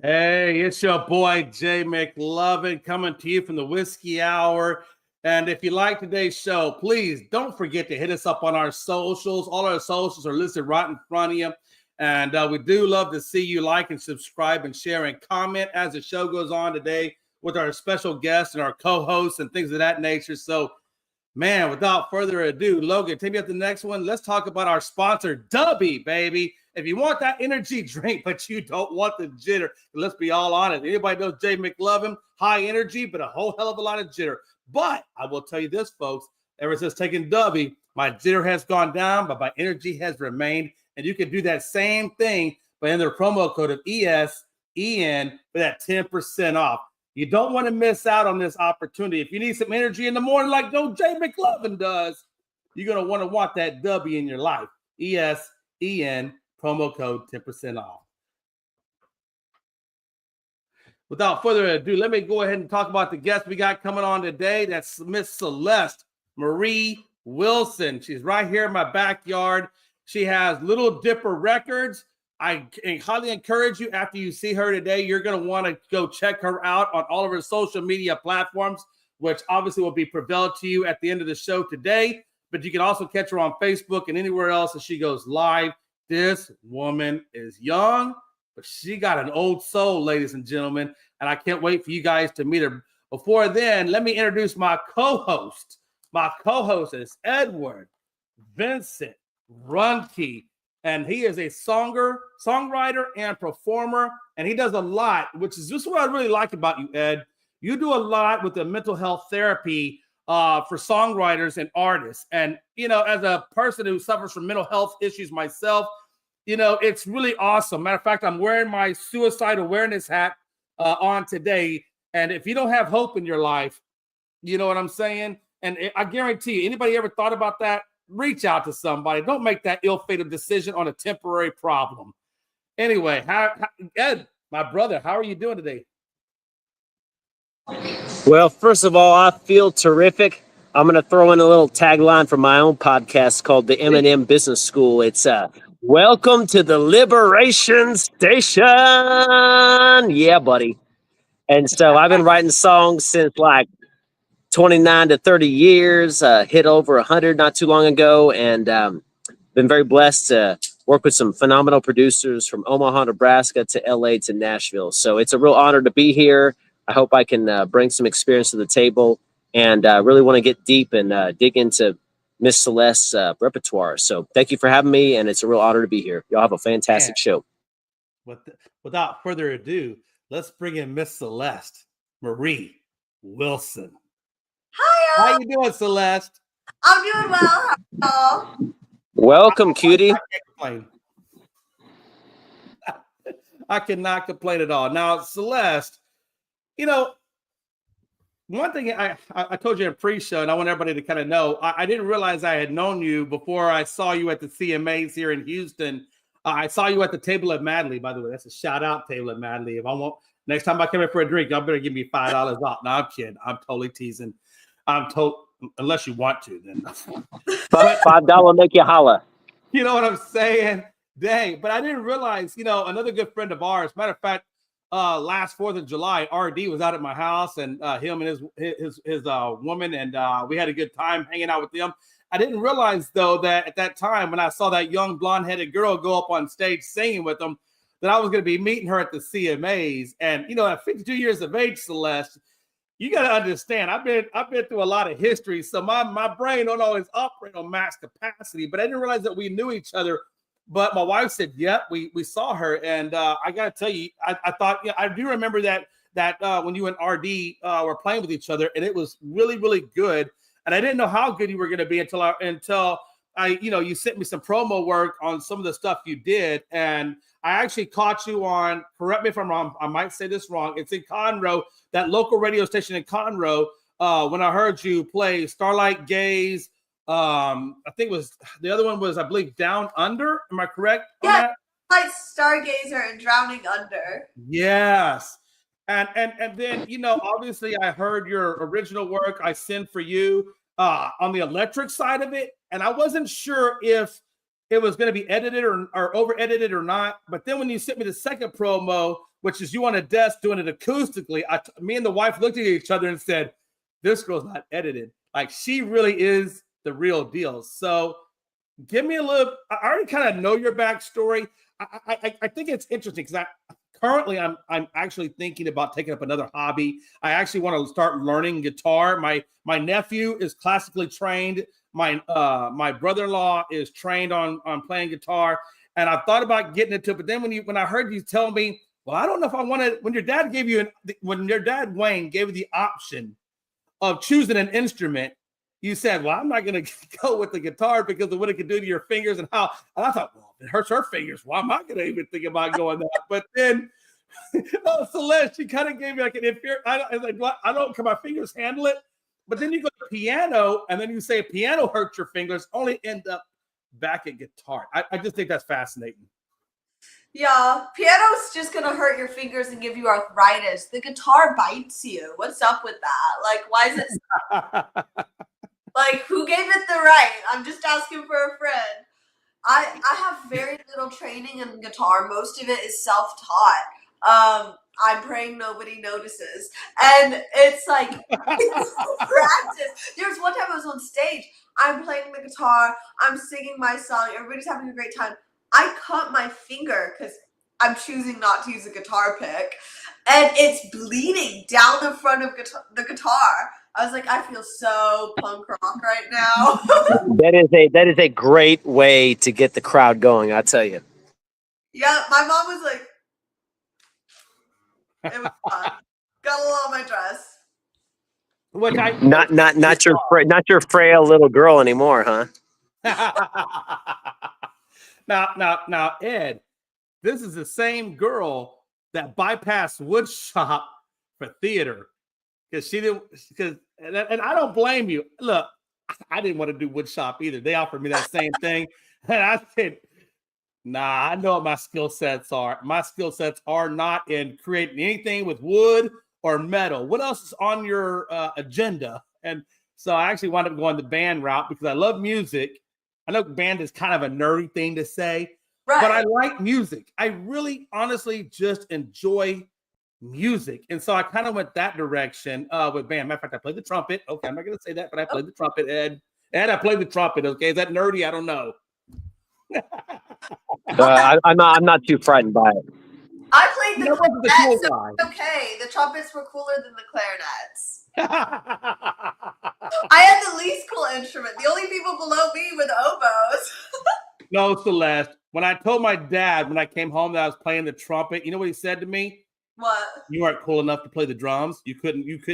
Hey, it's your boy Jay McLovin coming to you from the Whiskey Hour. And if you like today's show, please don't forget to hit us up on our socials. All our socials are listed right in front of you. And we do love to see you like and subscribe and share and comment as the show goes on today with our special guests and our co-hosts and things of that nature. So, man, without further ado, Logan, take me up to the next one. Let's talk about our sponsor, Dubby, baby. If you want that energy drink, but you don't want the jitter, let's be all honest. Anybody knows Jay McLovin, high energy, but a whole hell of a lot of jitter. But I will tell you this, folks, ever since taking Dubby, my jitter has gone down, but my energy has remained. And you can do that same thing by in the promo code of ESEN for that 10% off. You don't want to miss out on this opportunity. If you need some energy in the morning like Jay McLovin does, you're going to want that W in your life. ESEN, promo code 10% off. Without further ado, let me go ahead and talk about the guest we got coming on today. That's Miss Celeste Marie Wilson. She's right here in my backyard. She has Little Dipper Records. I highly encourage you, after you see her today, you're going to want to go check her out on all of her social media platforms, which obviously will be prevailed to you at the end of the show today. But you can also catch her on Facebook and anywhere else as she goes live. This woman is young, but she got an old soul, ladies and gentlemen, and I can't wait for you guys to meet her. Before then, let me introduce my co-host. My co-host is Edward Vincent Runke, and he is a songwriter, and performer, and he does a lot, which is just what I really like about you, Ed. You do a lot with the mental health therapy for songwriters and artists. And, you know, as a person who suffers from mental health issues myself, you know, it's really awesome. Matter of fact, I'm wearing my suicide awareness hat on today. And if you don't have hope in your life, you know what I'm saying? And I guarantee you, anybody ever thought about that? Reach out to somebody. Don't make that ill-fated decision on a temporary problem. Anyway, Ed, my brother, how are you doing today? Well, first of all, I feel terrific. I'm going to throw in a little tagline from my own podcast called the M&M Business School. It's welcome to the Liberation Station. Yeah, buddy. And so I've been writing songs since like 29 to 30 years, hit over 100 not too long ago, and been very blessed to work with some phenomenal producers from Omaha, Nebraska to LA to Nashville. So it's a real honor to be here. I hope I can bring some experience to the table, and really want to get deep and dig into Miss Celeste's repertoire. So thank you for having me, and it's a real honor to be here. Y'all have a fantastic show. Without further ado, let's bring in Miss Celeste Marie Wilson. Hi, how you doing, Celeste? I'm doing well. How are y'all? Welcome, cutie. I cannot complain at all. Now, Celeste, you know, one thing I told you in pre-show, and I want everybody to kind of know, I didn't realize I had known you before I saw you at the CMAs here in Houston. I saw you at the table at Madley, by the way. That's a shout-out, table at Madley. If I want, next time I come in for a drink, y'all better give me $5 off. No, I'm kidding. I'm totally teasing. Unless you want to, then. $5 make you holla. You know what I'm saying? Dang. But I didn't realize, you know, another good friend of ours, matter of fact, last 4th of July, RD was out at my house, and him and his woman, and we had a good time hanging out with them. I didn't realize, though, that at that time when I saw that young blonde-headed girl go up on stage singing with them, that I was going to be meeting her at the CMAs. And, you know, at 52 years of age, Celeste, you got to understand, I've been through a lot of history, so my brain don't always operate on max capacity, but I didn't realize that we knew each other. But my wife said, "Yep, we saw her," and I got to tell you, I thought, I do remember that when you and RD were playing with each other, and it was really, really good. And I didn't know how good you were going to be until I, you know, you sent me some promo work on some of the stuff you did, and I actually caught you on, correct me if I'm wrong, I might say this wrong, it's in Conroe, that local radio station in Conroe, when I heard you play Starlight Gaze. I think it was, the other one was, I believe, Down Under. Am I correct? Yeah, like Stargazer and Drowning Under. Yes. And then, you know, obviously I heard your original work, I Send For You, on the electric side of it. And I wasn't sure if it was going to be edited or over edited or not. But then when you sent me the second promo which is you on a desk doing it acoustically. Me and the wife looked at each other and said, this girl's not edited. Like, she really is the real deal. So give me a little, I already kind of know your backstory. I think it's interesting because currently I'm actually thinking about taking up another hobby. I actually want to start learning guitar. My nephew is classically trained. My brother-in-law is trained on playing guitar, and I've thought about getting into it. But then when I heard you tell me, well, I don't know if I want to. When your dad Wayne gave you the option of choosing an instrument, you said, well, I'm not going to go with the guitar because of what it can do to your fingers and how. And I thought, well, it hurts her fingers. Why am I going to even think about going that? But then, Celeste, she kind of gave me like an inferior. I was like, what? I don't. Can my fingers handle it? But then you go to piano, and then you say piano hurts your fingers. Only end up back at guitar. I just think that's fascinating. Yeah, piano's just gonna hurt your fingers and give you arthritis. The guitar bites you. What's up with that? Like, why is it? Like, who gave it the right? I'm just asking for a friend. I have very little training in guitar. Most of it is self-taught. I'm praying nobody notices. And it's like practice. There's one time I was on stage. I'm playing the guitar. I'm singing my song. Everybody's having a great time. I cut my finger because I'm choosing not to use a guitar pick. And it's bleeding down the front of the guitar. I was like, I feel so punk rock right now. That is a great way to get the crowd going, I tell you. Yeah, my mom was like, it was fun. Got a lot on my dress. Which Not your frail little girl anymore, huh? Now, Ed, this is the same girl that bypassed wood shop for theater because she didn't. And I don't blame you. Look, I didn't want to do wood shop either. They offered me that same thing, and I said, "Nah, I know what my skill sets are. My skill sets are not in creating anything with wood or metal. What else is on your agenda?" And so I actually wound up going the band route because I love music. I know band is kind of a nerdy thing to say, Right. but I like music. I really, honestly, just enjoy music. And so I kind of went that direction with band. Matter of fact, I played the trumpet. Okay, I'm not going to say that, but I played the trumpet, Ed. And I played the trumpet. Okay, is that nerdy? I don't know. I'm not too frightened by it. I played the clarinet, so guy. okay. The trumpets were cooler than the clarinets. I had the least cool instrument. The only people below me were the oboes. No, Celeste. When I told my dad when I came home that I was playing the trumpet, you know what he said to me? What? You weren't cool enough to play the drums. You couldn't get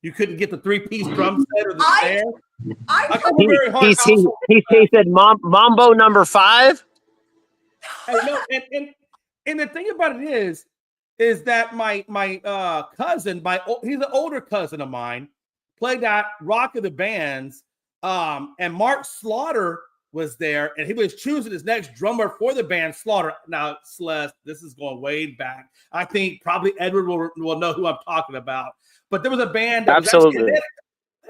the 3-piece drum set or the snare. He said Mambo number 5. No, and the thing about it is that my cousin, he's an older cousin of mine, played that Rock of the Bands, and Mark Slaughter was there, and he was choosing his next drummer for the band, Slaughter. Now, Celeste, this is going way back. I think probably Edward will know who I'm talking about. But there was a band that absolutely they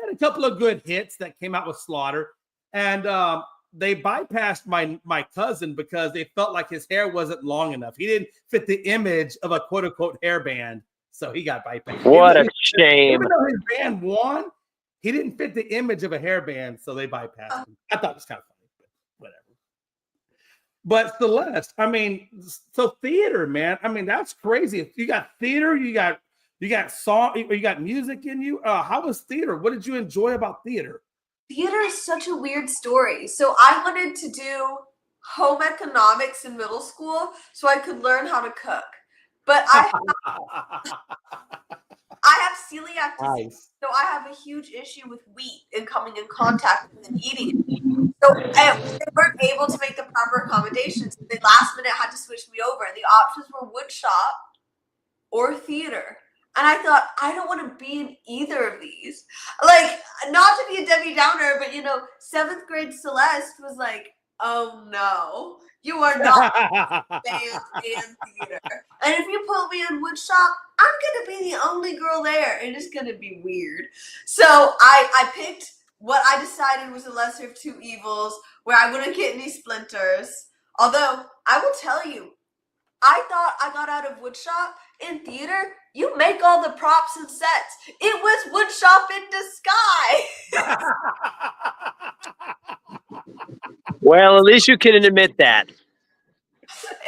had a couple of good hits that came out with Slaughter, and they bypassed my cousin because they felt like his hair wasn't long enough. He didn't fit the image of a quote unquote hair band, so he got bypassed. What a shame! Even though his band won, he didn't fit the image of a hair band, so they bypassed him. I thought it was kind of funny, but whatever. But Celeste, I mean, so theater, man. I mean, that's crazy. You got theater, you got song, you got music in you. How was theater? What did you enjoy about theater? Theater is such a weird story. So I wanted to do home economics in middle school so I could learn how to cook. But I have celiac disease, nice. So I have a huge issue with wheat and coming in contact with and eating it. So they weren't able to make the proper accommodations. They last minute had to switch me over. And the options were wood shop or theater. And I thought, I don't want to be in either of these. Like, not to be a Debbie Downer, but, 7th grade Celeste was like, oh, no, you are not band and theater. And if you put me in wood shop, I'm going to be the only girl there. And it's going to be weird. So I picked what I decided was the lesser of two evils, where I wouldn't get any splinters. Although, I will tell you, I thought I got out of woodshop. In theater, you make all the props and sets. It was woodshop in disguise. Well, at least you can admit that. It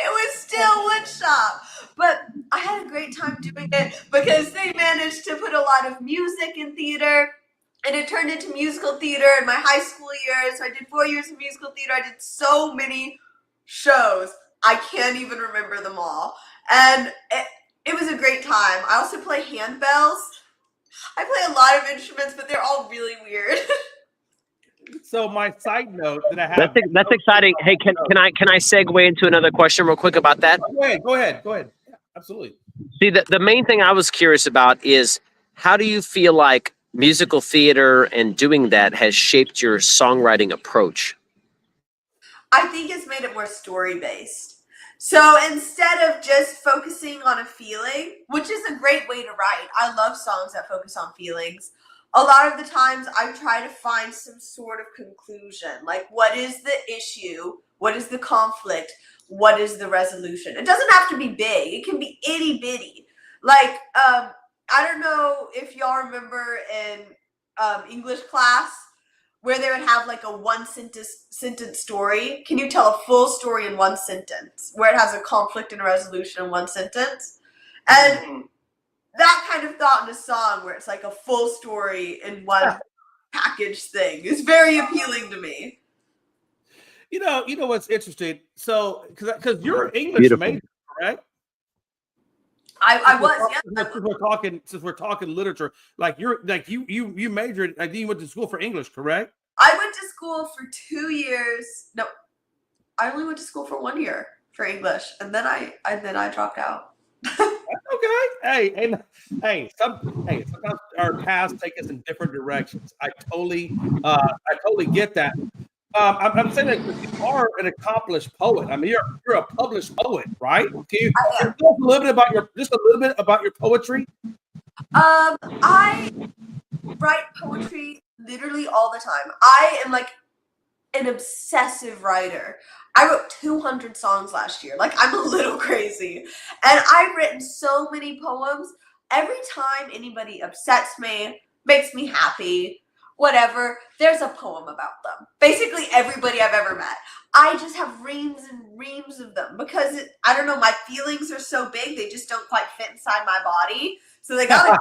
was still woodshop. But I had a great time doing it because they managed to put a lot of music in theater. And it turned into musical theater in my high school years. So I did 4 years of musical theater. I did so many shows. I can't even remember them all. And it was a great time. I also play handbells. I play a lot of instruments, but they're all really weird. So my side note that I have. That's exciting. Hey, can I segue into another question real quick about that? Go ahead. Yeah, absolutely. See, the main thing I was curious about is how do you feel like musical theater and doing that has shaped your songwriting approach? I think it's made it more story-based. So instead of just focusing on a feeling, which is a great way to write, I love songs that focus on feelings. A lot of the times I try to find some sort of conclusion. Like, what is the issue? What is the conflict? What is the resolution? It doesn't have to be big. It can be itty bitty. Like, I don't know if y'all remember in English class where they would have like a one sentence story. Can you tell a full story in one sentence where it has a conflict and a resolution in one sentence? And that kind of thought in a song where it's like a full story in one packaged thing is very appealing to me. You know what's interesting? So, because you're an English Beautiful. major, correct? I was, yeah. Since we're talking literature, you majored, I think you went to school for English, correct? I went to school for 2 years. No, I only went to school for 1 year for English, and then I dropped out. Okay. Hey, sometimes our paths take us in different directions. I totally get that. I'm saying that you are an accomplished poet. I mean, you're a published poet, right? Can you tell us a little bit about your poetry? I write poetry literally all the time. I am like an obsessive writer. I wrote 200 songs last year. Like, I'm a little crazy. And I've written so many poems. Every time anybody upsets me, makes me happy, whatever, there's a poem about them. Basically everybody I've ever met. I just have reams and reams of them because I don't know, my feelings are so big, they just don't quite fit inside my body. So they gotta.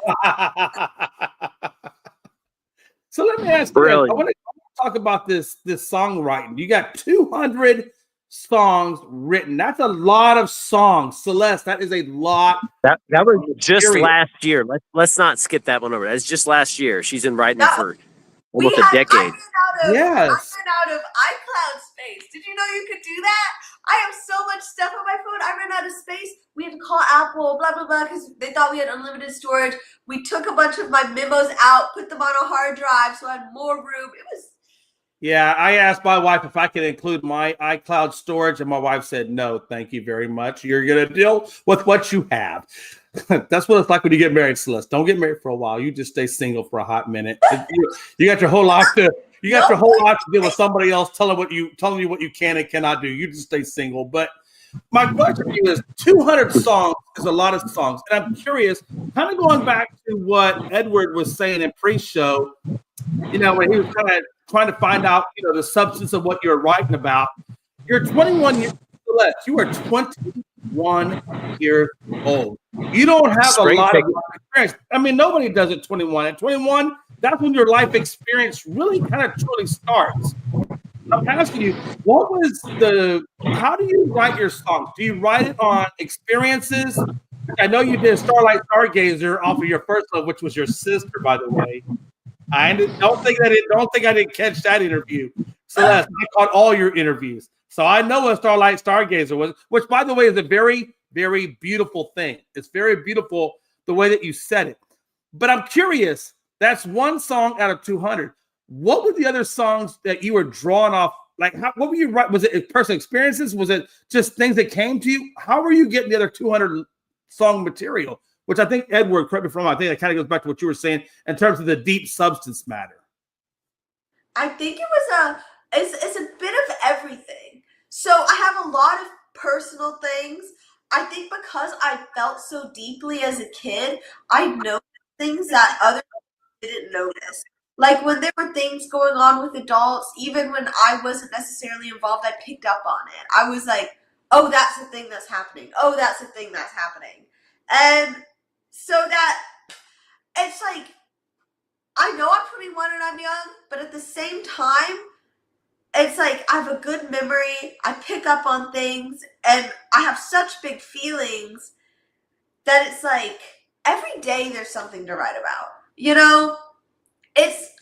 So let me ask you, I want to talk about this songwriting. You got 200 songs written. That's a lot of songs. Celeste, that is a lot. That was just last year. Let's not skip that one over. That's just last year. She's been writing for almost a decade. I ran out of iCloud space. Did you know you could do that? I have so much stuff on my phone. I ran out of space. We had to call Apple, blah, blah, blah, because they thought we had unlimited storage. We took a bunch of my memos out, put them on a hard drive, so I had more room. It was. Yeah, I asked my wife if I could include my iCloud storage, and my wife said, no, thank you very much. You're going to deal with what you have. That's what it's like when you get married, Celeste. Don't get married for a while. You just stay single for a hot minute. You got your whole life to deal with somebody else telling you what you can and cannot do. You just stay single. But my question to you is 200 songs is a lot of songs. And I'm curious, kind of going back to what Edward was saying in pre-show, when he was kind of trying to find out, the substance of what you're writing about. You're 21 years old. You are 21 years old. You don't have a lot of life experience. I mean, nobody does at 21. At 21, that's when your life experience really kind of truly starts. I'm asking you, how do you write your songs? Do you write it on experiences? I know you did Starlight Stargazer off of your first love, which was your sister, by the way. I don't think I didn't catch that interview. Celeste, I caught all your interviews. So I know what Starlight Stargazer was, which, by the way, is a very, very beautiful thing. It's very beautiful the way that you said it. But I'm curious, that's one song out of 200. What were the other songs that you were drawing off? Like, what were you writing? Was it personal experiences? Was it just things that came to you? How were you getting the other 200 song material? Which I think, Edward, correct me if I'm wrong, I think that kind of goes back to what you were saying in terms of the deep substance matter. I think it was it's a bit of everything. So I have a lot of personal things. I think because I felt so deeply as a kid, I noticed things that other people didn't notice. Like when there were things going on with adults, even when I wasn't necessarily involved, I picked up on it. I was like, oh, that's the thing that's happening. Oh, that's the thing that's happening. And so that it's like, I know I'm 21 and I'm young, but at the same time, it's like I have a good memory. I pick up on things and I have such big feelings that it's like every day there's something to write about. You know, this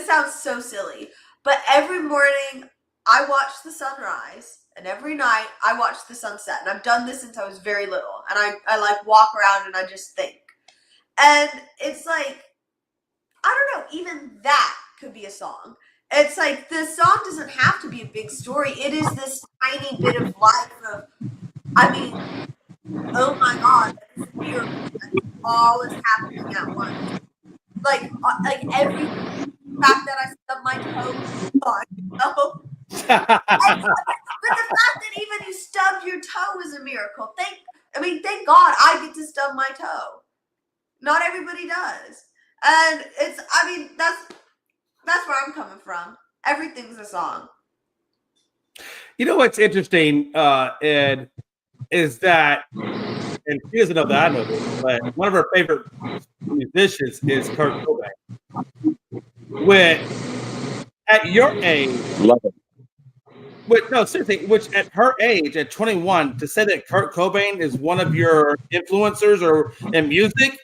sounds so silly, but every morning I watch the sunrise and every night I watch the sunset. And I've done this since I was very little. And I like walk around and I just think. And it's like, I don't know, even that could be a song. It's like the song doesn't have to be a big story. It is this tiny bit of life of, I mean, oh my God, that is a miracle. All is happening at once. Like every fact that I stubbed my toe, but the fact that even you stubbed your toe is a miracle. Thank God I get to stub my toe. Not everybody does. And that's where I'm coming from. Everything's a song. You know what's interesting, Ed, is that, and she doesn't know that I know this, but one of her favorite musicians is Kurt Cobain. Which, at your age, Love it. which at her age, at 21, to say that Kurt Cobain is one of your influencers or in music,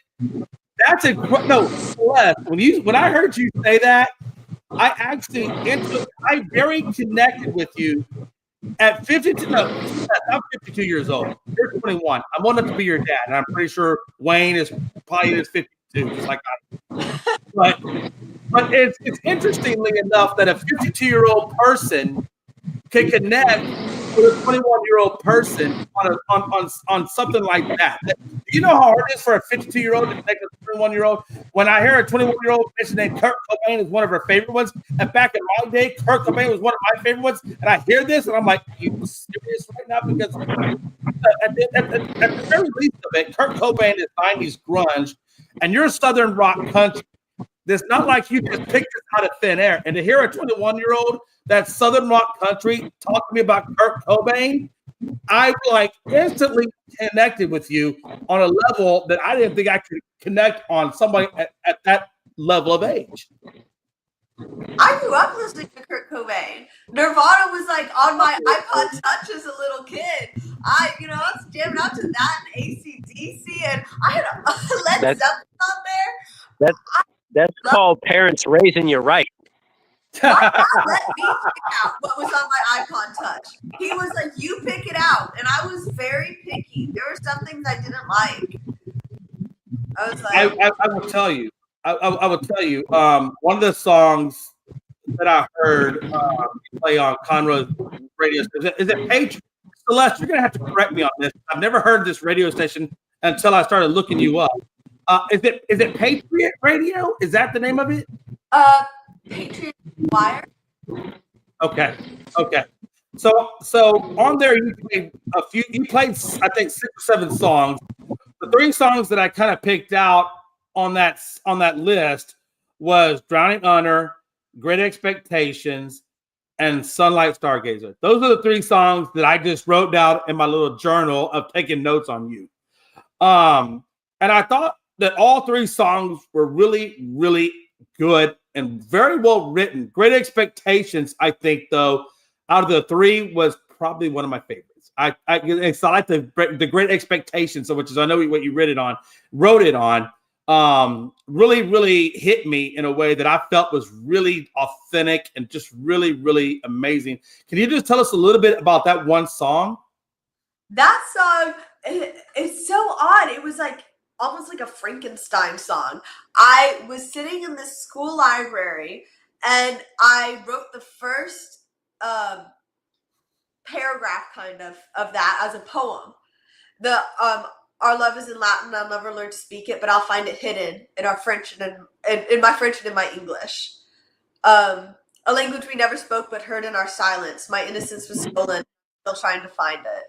that's Celeste, when I heard you say that, I very connected with you at 52. No, I'm 52 years old. You're 21. I'm old enough to be your dad, and I'm pretty sure Wayne is probably 52, just like I am. But it's interestingly enough that a 52-year-old person can connect with a 21-year-old person on something like that. Do you know how hard it is for a 52-year-old to connect with a 21-year-old? When I hear a 21-year-old mention that Kurt Cobain is one of her favorite ones, and back in my day, Kurt Cobain was one of my favorite ones, and I hear this, and I'm like, are you serious right now? Because at the very least of it, Kurt Cobain is 90s grunge, and you're Southern rock country. It's not like you just picked this out of thin air. And to hear a 21-year-old that's Southern rock country talk to me about Kurt Cobain, I like instantly connected with you on a level that I didn't think I could connect on somebody at that level of age. I grew up listening to Kurt Cobain. Nirvana was like on my iPod Touch as a little kid. I was jamming out to that and AC/DC, and I had a Led Zeppelin on there. That's called parents raising you right. My dad let me pick out what was on my iPod Touch. He was like, you pick it out. And I was very picky. There were some things I didn't like. I was like, I will tell you. I will tell you. One of the songs that I heard play on Conroe's radio station, is it Patriot? Celeste, you're going to have to correct me on this. I've never heard this radio station until I started looking you up. Is it Patriot Radio? Is that the name of it? Patriot Wire. Okay. So on there you played I think 6 or 7 songs. The 3 songs that I kind of picked out on that list was Drowning Under, Great Expectations, and Sunlight Stargazer. Those are the 3 songs that I just wrote down in my little journal of taking notes on you. And I thought that all 3 songs were really, really good and very well written. Great Expectations, I think, though, out of the 3 was probably one of my favorites. I like the Great Expectations so much, as I know what you wrote it on. Really, really hit me in a way that I felt was really authentic and just really, really amazing. Can you just tell us a little bit about that one song? That song, it's so odd. It was like almost like a Frankenstein song. I was sitting in the school library and I wrote the first paragraph kind of that as a poem. The our love is in Latin. I'll never learn to speak it, but I'll find it hidden in our French and in my French and in my English. A language we never spoke but heard in our silence. My innocence was stolen. Still trying to find it.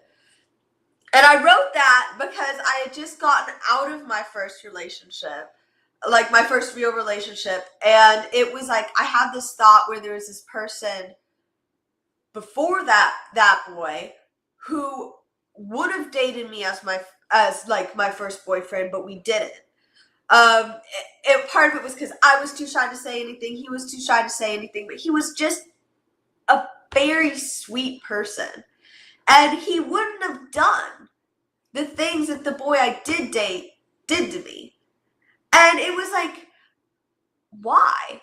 And I wrote that because I had just gotten out of my first relationship, like my first real relationship. And it was like, I had this thought where there was this person before that boy who would have dated me as my first boyfriend, but we didn't. Part of it was because I was too shy to say anything. He was too shy to say anything, but he was just a very sweet person. And he wouldn't have done the things that the boy I did date did to me. And it was like, why?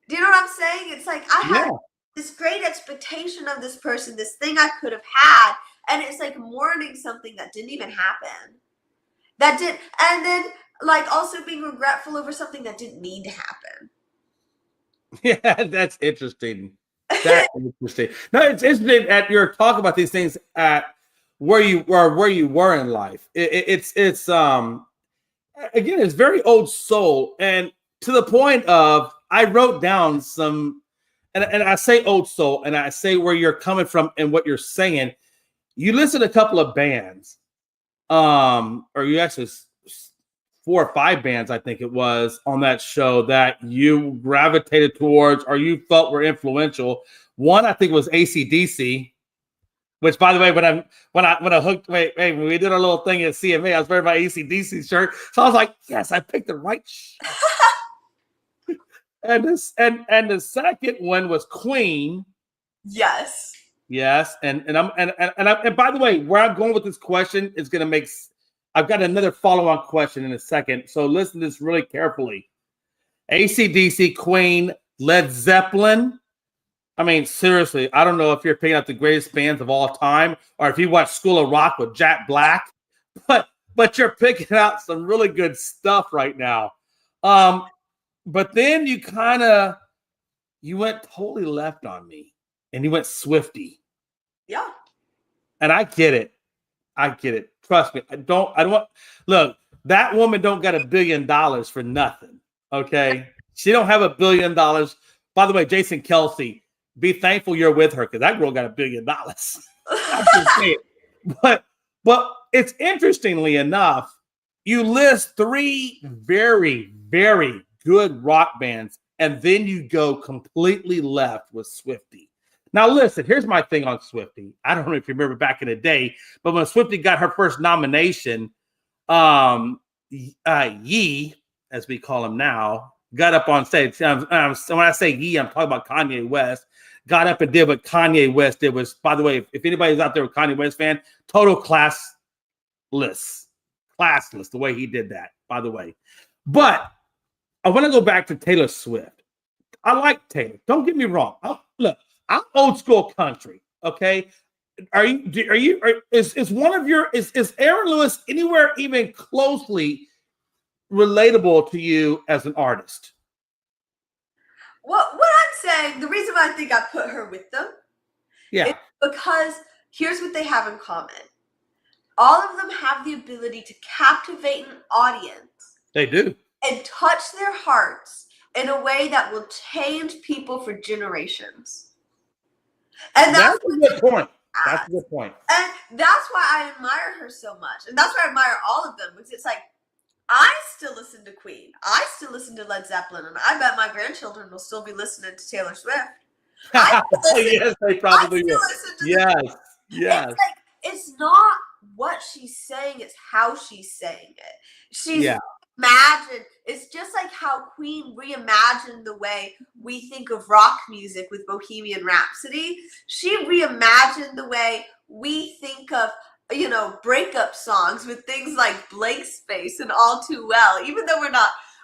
Do you know what I'm saying? It's like I had this great expectation of this person, this thing I could have had, and it's like mourning something that didn't even happen. And then like also being regretful over something that didn't need to happen. Yeah, that's interesting. That's interesting. No, it's interesting at your talk about these things at where you were in life. It's again, it's very old soul, and to the point of I wrote down some, and I say old soul, and I say where you're coming from and what you're saying. You listed a couple of bands, or you actually 4 or 5 bands, I think it was, on that show that you gravitated towards or you felt were influential. One, I think, was AC/DC, which, by the way, when I hooked, when we did our little thing at CMA, I was wearing my AC/DC shirt, so I was like, yes, I picked the right shirt. and the second one was Queen. Yes. And by the way, where I'm going with this question is going to make. I've got another follow-on question in a second, so listen to this really carefully. AC/DC, Queen, Led Zeppelin. I mean, seriously, I don't know if you're picking out the greatest bands of all time or if you watch School of Rock with Jack Black, but you're picking out some really good stuff right now. But then you went totally left on me, and you went Swiftie. Yeah. And I get it. Trust me. I don't look, that woman don't got $1 billion for nothing. Okay. She don't have $1 billion. By the way, Jason Kelsey, be thankful you're with her because that girl got $1 billion. I'm just saying. But it's interestingly enough, you list 3 very, very good rock bands, and then you go completely left with Swiftie. Now, listen, here's my thing on Swiftie. I don't know if you remember back in the day, but when Swiftie got her first nomination, Yee, as we call him now, got up on stage. When I say Yee, I'm talking about Kanye West. Got up and did what Kanye West did. Was, by the way, if anybody's out there a Kanye West fan, total classless, the way he did that, by the way. But I want to go back to Taylor Swift. I like Taylor. Don't get me wrong. Look, I'm old school country. Okay. Is Aaron Lewis anywhere even closely relatable to you as an artist? What I'm saying, the reason why I think I put her with them is because here's what they have in common. All of them have the ability to captivate an audience. They do. And touch their hearts in a way that will change people for generations. And that's a good point. That's a good point. And that's why I admire her so much. And that's why I admire all of them. Because it's like, I still listen to Queen. I still listen to Led Zeppelin. And I bet my grandchildren will still be listening to Taylor Swift. Yes, they probably will. Yes. It's like, it's not what she's saying, it's how she's saying it. She's imagined. It's just like how Queen reimagined the way we think of rock music with Bohemian Rhapsody. She reimagined the way we think of, breakup songs with things like Blank Space and All Too Well. Even though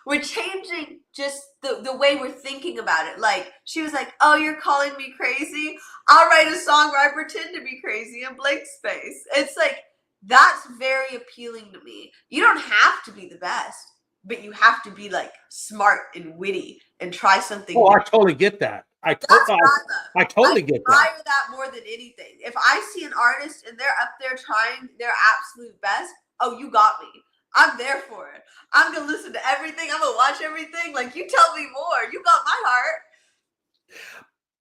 we're changing just the way we're thinking about it. Like, she was like, oh, you're calling me crazy? I'll write a song where I pretend to be crazy in Blank Space. It's like, that's very appealing to me. You don't have to be the best, but you have to be like smart and witty and try something. Oh, new. I totally get that. I totally get that. I admire that more than anything. If I see an artist and they're up there trying their absolute best, oh, you got me. I'm there for it. I'm going to listen to everything. I'm going to watch everything. Like, you tell me more. You got my heart.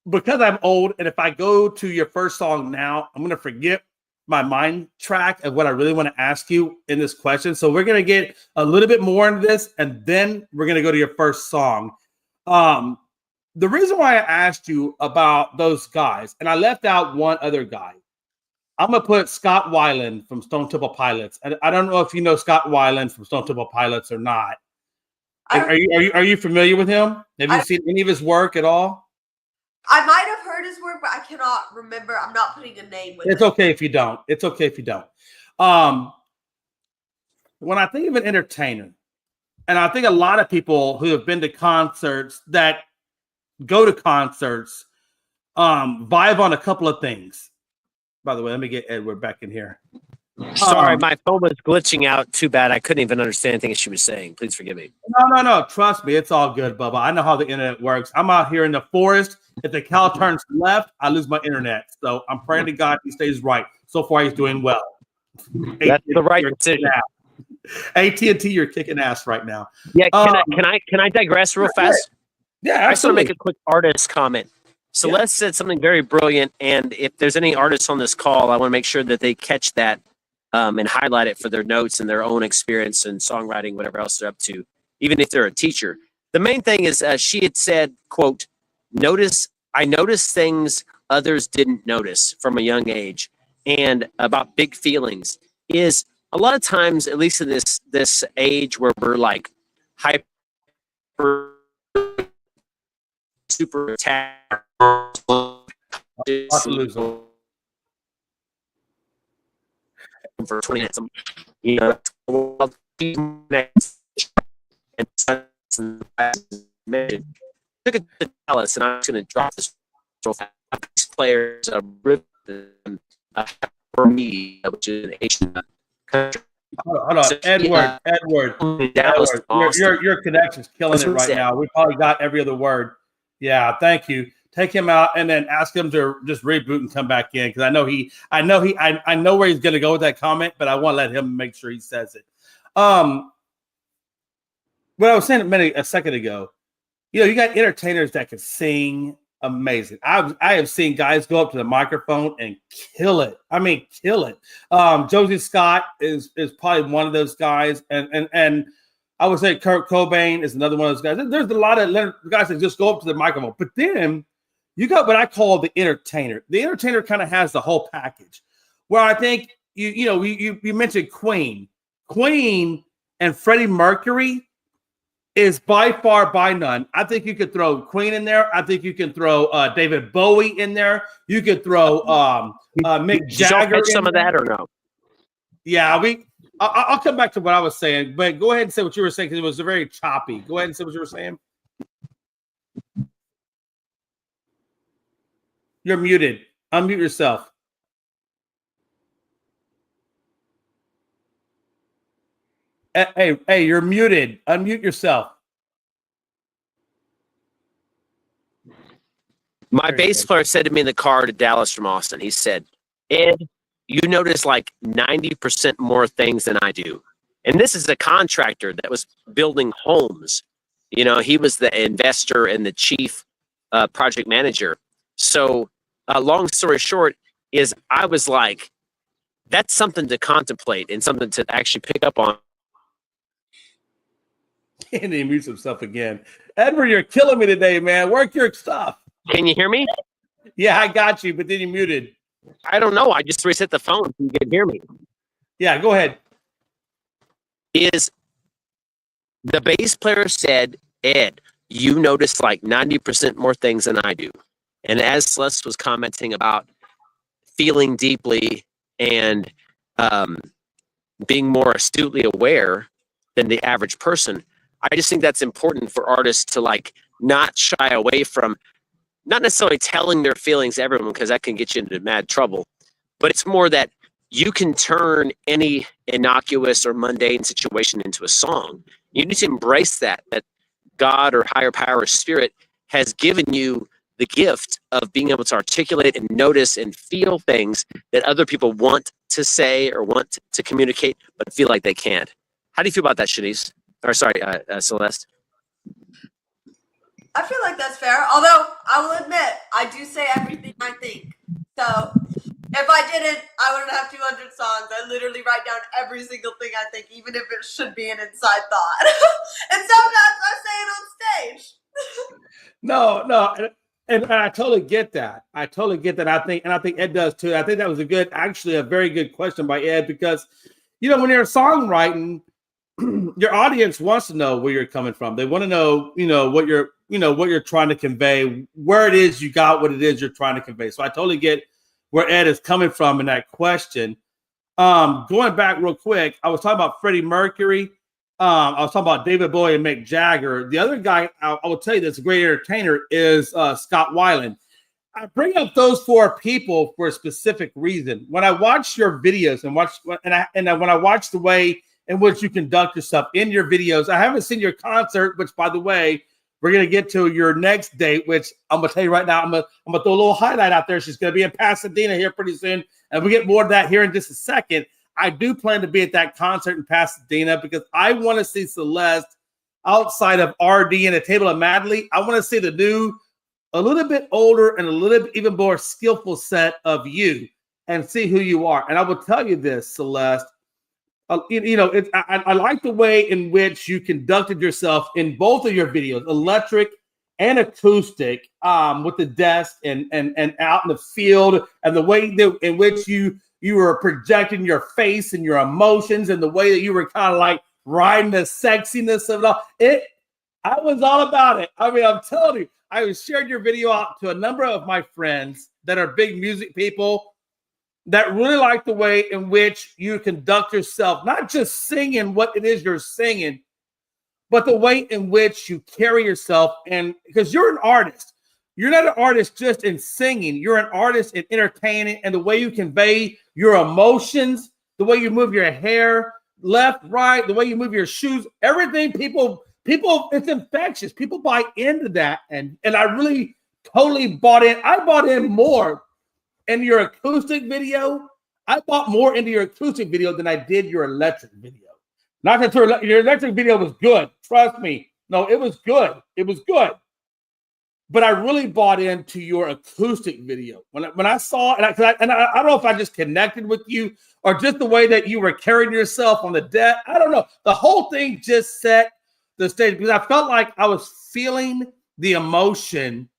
Because I'm old, and if I go to your first song now, I'm going to forget my mind track of what I really want to ask you in this question. So we're gonna get a little bit more into this, and then we're gonna go to your first song. The reason why I asked you about those guys, and I left out one other guy. I'm gonna put Scott Weiland from Stone Temple Pilots. And I don't know if you know Scott Weiland from Stone Temple Pilots or not. Are you familiar with him? Have you seen any of his work at all? I might have heard his work, but I cannot remember. I'm not putting a name with it. It's okay if you don't. It's okay if you don't. When I think of an entertainer, and I think a lot of people who have been to concerts that go to concerts vibe on a couple of things. By the way, let me get Edward back in here. Sorry, my phone was glitching out too bad. I couldn't even understand anything she was saying. Please forgive me. No. Trust me. It's all good, Bubba. I know how the internet works. I'm out here in the forest. If the cow turns left, I lose my internet. So I'm praying to God he stays right. So far, he's doing well. That's the right decision. AT&T, you're kicking ass right now. Yeah, can I digress real fast? Yeah, I just want to make a quick artist comment. Celeste said something very brilliant, and if there's any artists on this call, I want to make sure that they catch that and highlight it for their notes and their own experience and songwriting, whatever else they're up to, even if they're a teacher. The main thing is she had said, quote, I noticed things others didn't notice from a young age, and about big feelings is a lot of times, at least in this age where we're like hyper super attacked for 20 minutes, you know, took it to Dallas, and I'm going to drop this these players for me, which is an Asian country. Hold on, Edward, your connection's killing it right now. We probably got every other word. Yeah, thank you. Take him out and then ask him to just reboot and come back in, because I know where he's going to go with that comment, but I want to let him make sure he says it. What I was saying a second ago, you know, you got entertainers that can sing amazing. I have seen guys go up to the microphone and kill it. I mean, kill it. Josie Scott is probably one of those guys, and I would say Kurt Cobain is another one of those guys. There's a lot of guys that just go up to the microphone. But then you got what I call the entertainer. The entertainer kind of has the whole package. Where I think you mentioned Queen. Queen and Freddie Mercury is by far by none. I think you could throw Queen in there. I think you can throw David Bowie in there. You could throw Mick Jagger. Catch some of that or no? Yeah, I'll come back to what I was saying, but go ahead and say what you were saying, because it was very choppy. Go ahead and say what you were saying. You're muted. Unmute yourself. Hey, you're muted. Unmute yourself. My bass player said to me in the car to Dallas from Austin, he said, Ed, you notice like 90% more things than I do. And this is a contractor that was building homes. You know, he was the investor and the chief project manager. So long story short is I was like, that's something to contemplate and something to actually pick up on. And he mutes himself again. Edward, you're killing me today, man. Work your stuff. Can you hear me? Yeah, I got you, but then you muted. I don't know. I just reset the phone so you can hear me. Yeah, go ahead. Is the bass player said, Ed, you notice like 90% more things than I do. And as Celeste was commenting about feeling deeply and being more astutely aware than the average person, I just think that's important for artists to like not shy away from not necessarily telling their feelings to everyone, because that can get you into mad trouble. But it's more that you can turn any innocuous or mundane situation into a song. You need to embrace that God or higher power or spirit has given you the gift of being able to articulate and notice and feel things that other people want to say or want to communicate, but feel like they can't. How do you feel about that, Shanice? Or sorry, Celeste? I feel like that's fair. Although I will admit, I do say everything I think. So If I didn't, I wouldn't have 200 songs. I literally write down every single thing I think, even if it should be an inside thought. And sometimes I say it on stage. No, and I totally get that. I totally get that. I think Ed does too. I think that was actually a very good question by Ed, because when you're songwriting, your audience wants to know where you're coming from. They want to know, what you're trying to convey, where it is you got what it is you're trying to convey. So I totally get where Ed is coming from in that question. Going back real quick, I was talking about Freddie Mercury. I was talking about David Bowie and Mick Jagger. The other guy I will tell you that's a great entertainer is Scott Weiland. I bring up those four people for a specific reason. When I watch your videos and when I watch the way in which you conduct yourself in your videos, I haven't seen your concert, which, by the way, we're going to get to your next date, which I'm going to tell you right now. I'm going to throw a little highlight out there. She's going to be in Pasadena here pretty soon. And we get more of that here in just a second. I do plan to be at that concert in Pasadena because I want to see Celeste outside of RD and a Table of Madly. I want to see the new, a little bit older and a little bit even more skillful set of you and see who you are. And I will tell you this, Celeste. I like the way in which you conducted yourself in both of your videos, electric and acoustic, with the desk and out in the field, and the way in which you were projecting your face and your emotions, and the way that you were kind of like riding the sexiness of it all. I was all about it. I mean, I'm telling you, I shared your video out to a number of my friends that are big music people that really like the way in which you conduct yourself, not just singing what it is you're singing, but the way in which you carry yourself. And because you're an artist, you're not an artist just in singing, you're an artist in entertaining, and the way you convey your emotions, the way you move your hair, left, right, the way you move your shoes, everything, people, it's infectious. People buy into that. And I really totally bought in. I bought in more in your acoustic video. I bought more into your acoustic video than I did your electric video. Not that your electric video was good. Trust me. No, it was good. It was good. But I really bought into your acoustic video. When I saw, and I don't know if I just connected with you or just the way that you were carrying yourself on the deck. I don't know. The whole thing just set the stage because I felt like I was feeling the emotion,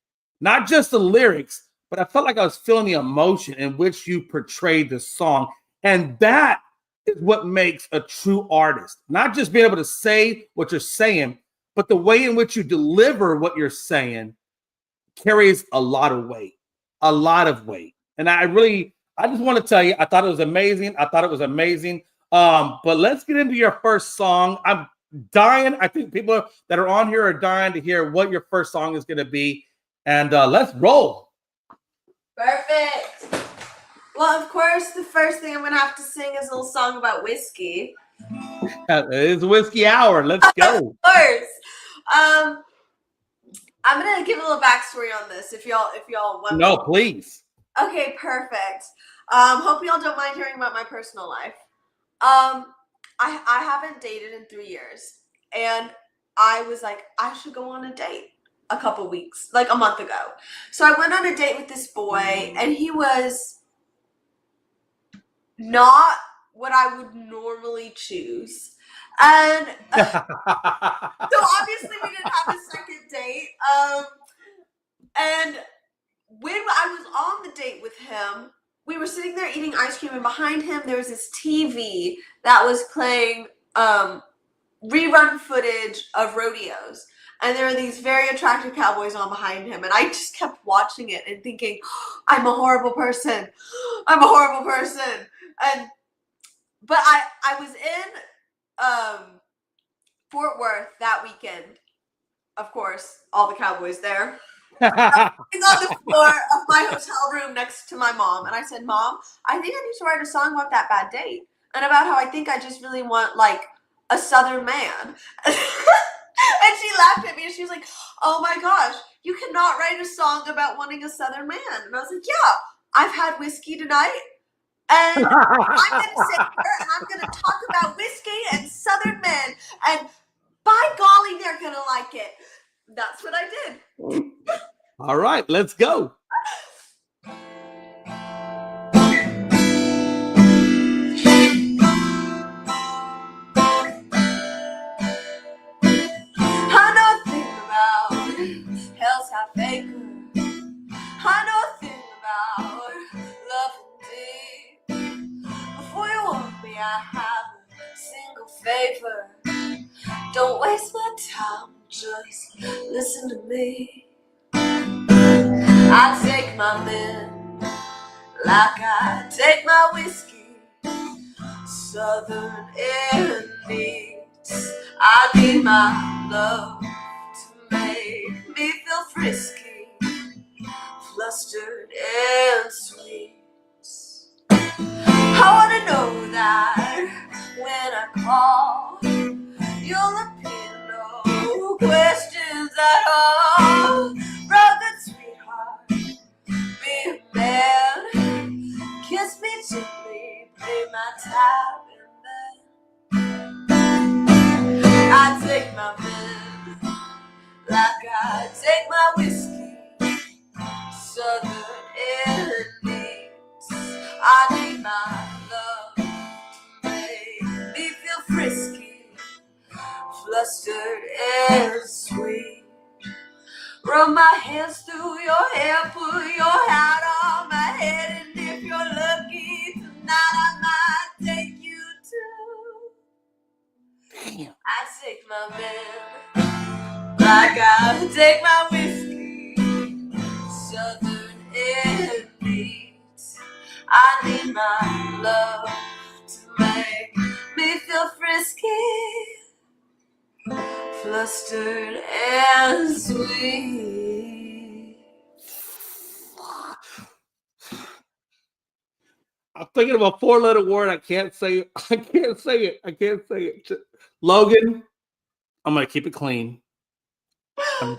not just the lyrics, but I felt like I was feeling the emotion in which you portrayed the song. And that is what makes a true artist. Not just being able to say what you're saying, but the way in which you deliver what you're saying carries a lot of weight. And I just want to tell you, I thought it was amazing. But let's get into your first song. I'm dying. I think people that are on here are dying to hear what your first song is going to be. And let's roll. Perfect. Well, of course, the first thing I'm going to have to sing is a little song about whiskey. It's whiskey hour. Let's go. Of course. I'm going to give a little backstory on this if y'all want. No, please. Okay, perfect. Hope y'all don't mind hearing about my personal life. I haven't dated in 3 years, and I was like, I should go on a date a couple weeks, like a month ago. So I went on a date with this boy, and he was not what I would normally choose. And so obviously we didn't have a second date. And when I was on the date with him, we were sitting there eating ice cream, and behind him there was this TV that was playing rerun footage of rodeos. And there were these very attractive cowboys on behind him. And I just kept watching it and thinking, I'm a horrible person. But I was in Fort Worth that weekend. Of course, all the cowboys there. I was on the floor of my hotel room next to my mom. And I said, Mom, I think I need to write a song about that bad date. And about how I think I just really want like a Southern man. And she laughed at me and she was like, oh my gosh, you cannot write a song about wanting a Southern man. And I was like, yeah, I've had whiskey tonight. And I'm going to sit here and I'm going to talk about whiskey and Southern men. And by golly, they're going to like it. That's what I did. All right, let's go. just listen to me. I take my men like I take my whiskey. Southern Indies, I need my love to make me feel frisky, flustered and sweet. I wanna know that when I call, you'll appear no questions at all. Rugged sweetheart, be a man, kiss me gently, play my tab, and then I take my pen like I take my whiskey. Southern Indies, I need my love to make me feel frisky, flustered and sweet. Run my hands through your hair, put your hat on my head, and if you're lucky tonight, I might take you too. I take my man like I take my whiskey. Southern Indies, I need my love to make me feel frisky, flustered and sweet. I'm thinking of a 4-letter word. I can't say it. I can't say it. Logan, I'm gonna keep it clean. I'm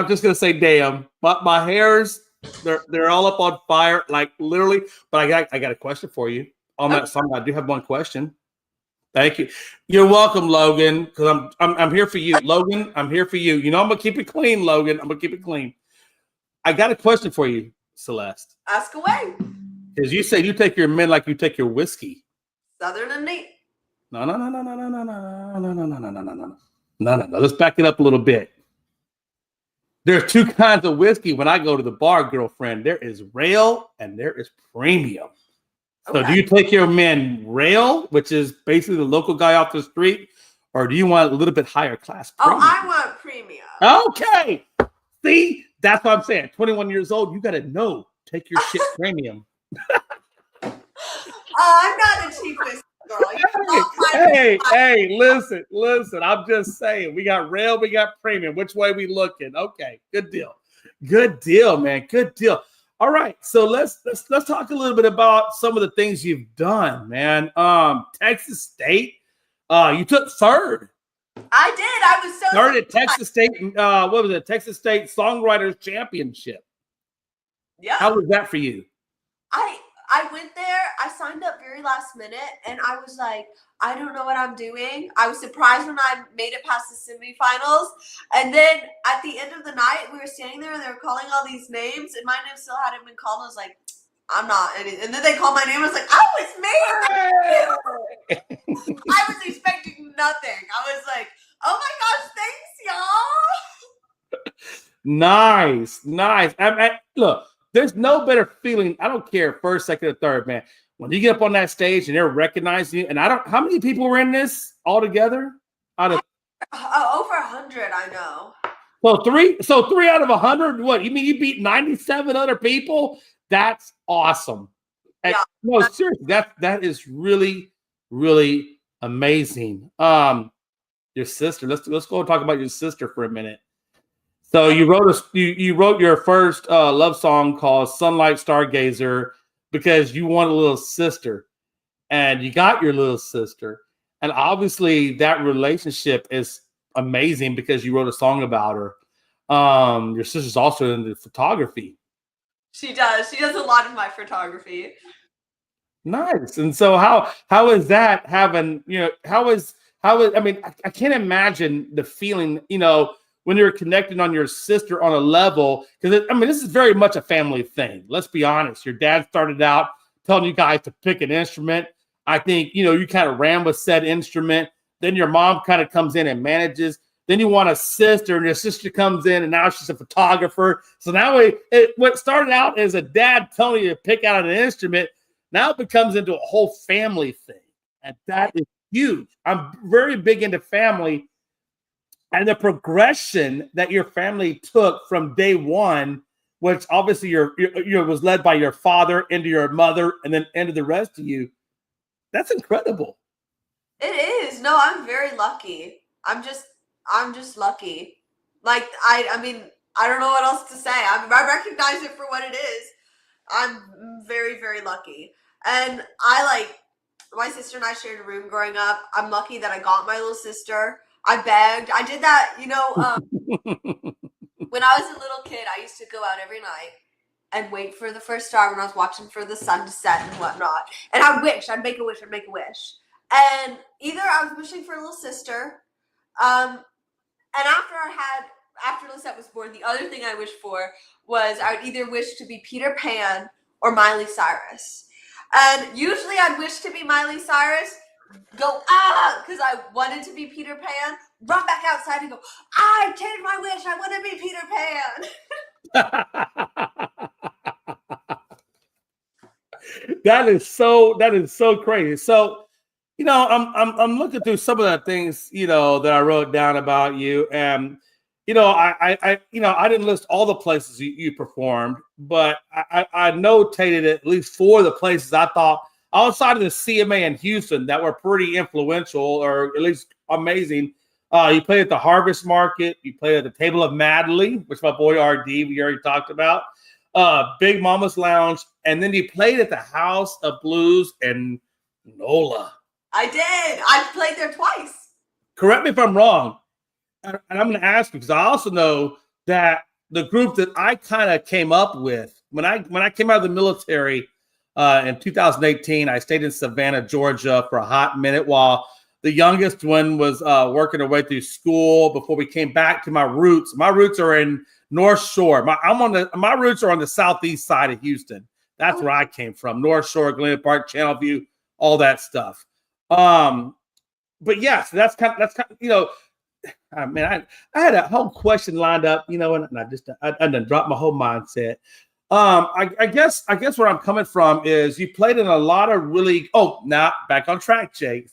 just gonna say, damn. My hairs, they're all up on fire, like literally. But I got a question for you on that song. I do have one question. Thank you. You're welcome, Logan. Because I'm here for you, Logan. I'm here for you. You know I'm gonna keep it clean, Logan. I'm gonna keep it clean. I got a question for you, Celeste. Ask away. Because you say you take your men like you take your whiskey. Southern and neat. No. Let's back it up a little bit. There's two kinds of whiskey when I go to the bar, girlfriend. There is rail and there is premium. So do you take your men rail, which is basically the local guy off the street, or do you want a little bit higher class premium? Oh, I want premium. Okay. See, that's what I'm saying. 21 years old, you got to know. Take your shit premium. I'm not a cheap whiskey girl. Hey, listen. I'm just saying. We got rail, we got premium. Which way we looking? Okay, good deal, man. Good deal. All right, so let's talk a little bit about some of the things you've done, man. Texas State, you took third. I did. I was so third at Texas State. What was it? Texas State Songwriters Championship. Yeah. How was that for you? I went there. I signed up very last minute, and I was like, I don't know what I'm doing. I was surprised when I made it past the semifinals. And then at the end of the night, we were standing there, and they were calling all these names, and my name still hadn't been called. I was like, I'm not. And then they called my name. I was like, oh, it's me. I was expecting nothing. I was like, oh my gosh, thanks, y'all. Nice. Look, there's no better feeling. I don't care first, second, or third, man. When you get up on that stage and they're recognizing you, and how many people were in this altogether? Out of over 100, I know. So three out of 100. What you mean? You beat 97 other people? That's awesome. And, yeah. No, seriously, that is really, really amazing. Your sister. Let's go and talk about your sister for a minute. So you wrote your first love song called "Sunlight Stargazer" because you want a little sister, and you got your little sister, and obviously that relationship is amazing because you wrote a song about her. Your sister's also into photography. She does. She does a lot of my photography. Nice. And so how is that having? I mean, I can't imagine the feeling. When you're connecting on your sister on a level, because this is very much a family thing. Let's be honest. Your dad started out telling you guys to pick an instrument. I think, you kind of ran with said instrument. Then your mom kind of comes in and manages. Then you want a sister, and your sister comes in, and now she's a photographer. So now what started out as a dad telling you to pick out an instrument, now it becomes into a whole family thing. And that is huge. I'm very big into family. and the progression that your family took from day one, which obviously your was led by your father into your mother and then into the rest of you. That's incredible. It is. No, I'm very lucky. I'm just lucky. Like I mean, I don't know what else to say. I recognize it for what it is. I'm very, very lucky. And my sister and I shared a room growing up. I'm lucky that I got my little sister. I begged. I did that, when I was a little kid, I used to go out every night and wait for the first star when I was watching for the sun to set and whatnot. And I'd make a wish. And either I was wishing for a little sister, and after Lisette was born, the other thing I wished for was I would either wish to be Peter Pan or Miley Cyrus. And usually I'd wish to be Miley Cyrus, go, because I wanted to be Peter Pan, run back outside and go, I changed my wish, I want to be Peter Pan. That is so crazy. So, I'm looking through some of the things, that I wrote down about you. And, I didn't list all the places you performed, but I notated at least 4 of the places I thought outside of the CMA in Houston that were pretty influential or at least amazing. You played at the Harvest Market. You played at the Table of Madley, which my boy RD, we already talked about. Big Mama's Lounge. And then you played at the House of Blues in NOLA. I did. I played there twice. Correct me if I'm wrong. And I'm going to ask you because I also know that the group that I kind of came up with when I came out of the military in 2018, I stayed in Savannah, Georgia for a hot minute while the youngest one was working her way through school before we came back to my roots. My roots are in North Shore. My roots are on the southeast side of Houston. That's where I came from. North Shore, Glen Park, Channelview, all that stuff. But yeah, so that's kind of, I had a whole question lined up, and I done dropped my whole mindset. I guess where I'm coming from is you played in a lot of really. Oh, now back on track, Jay.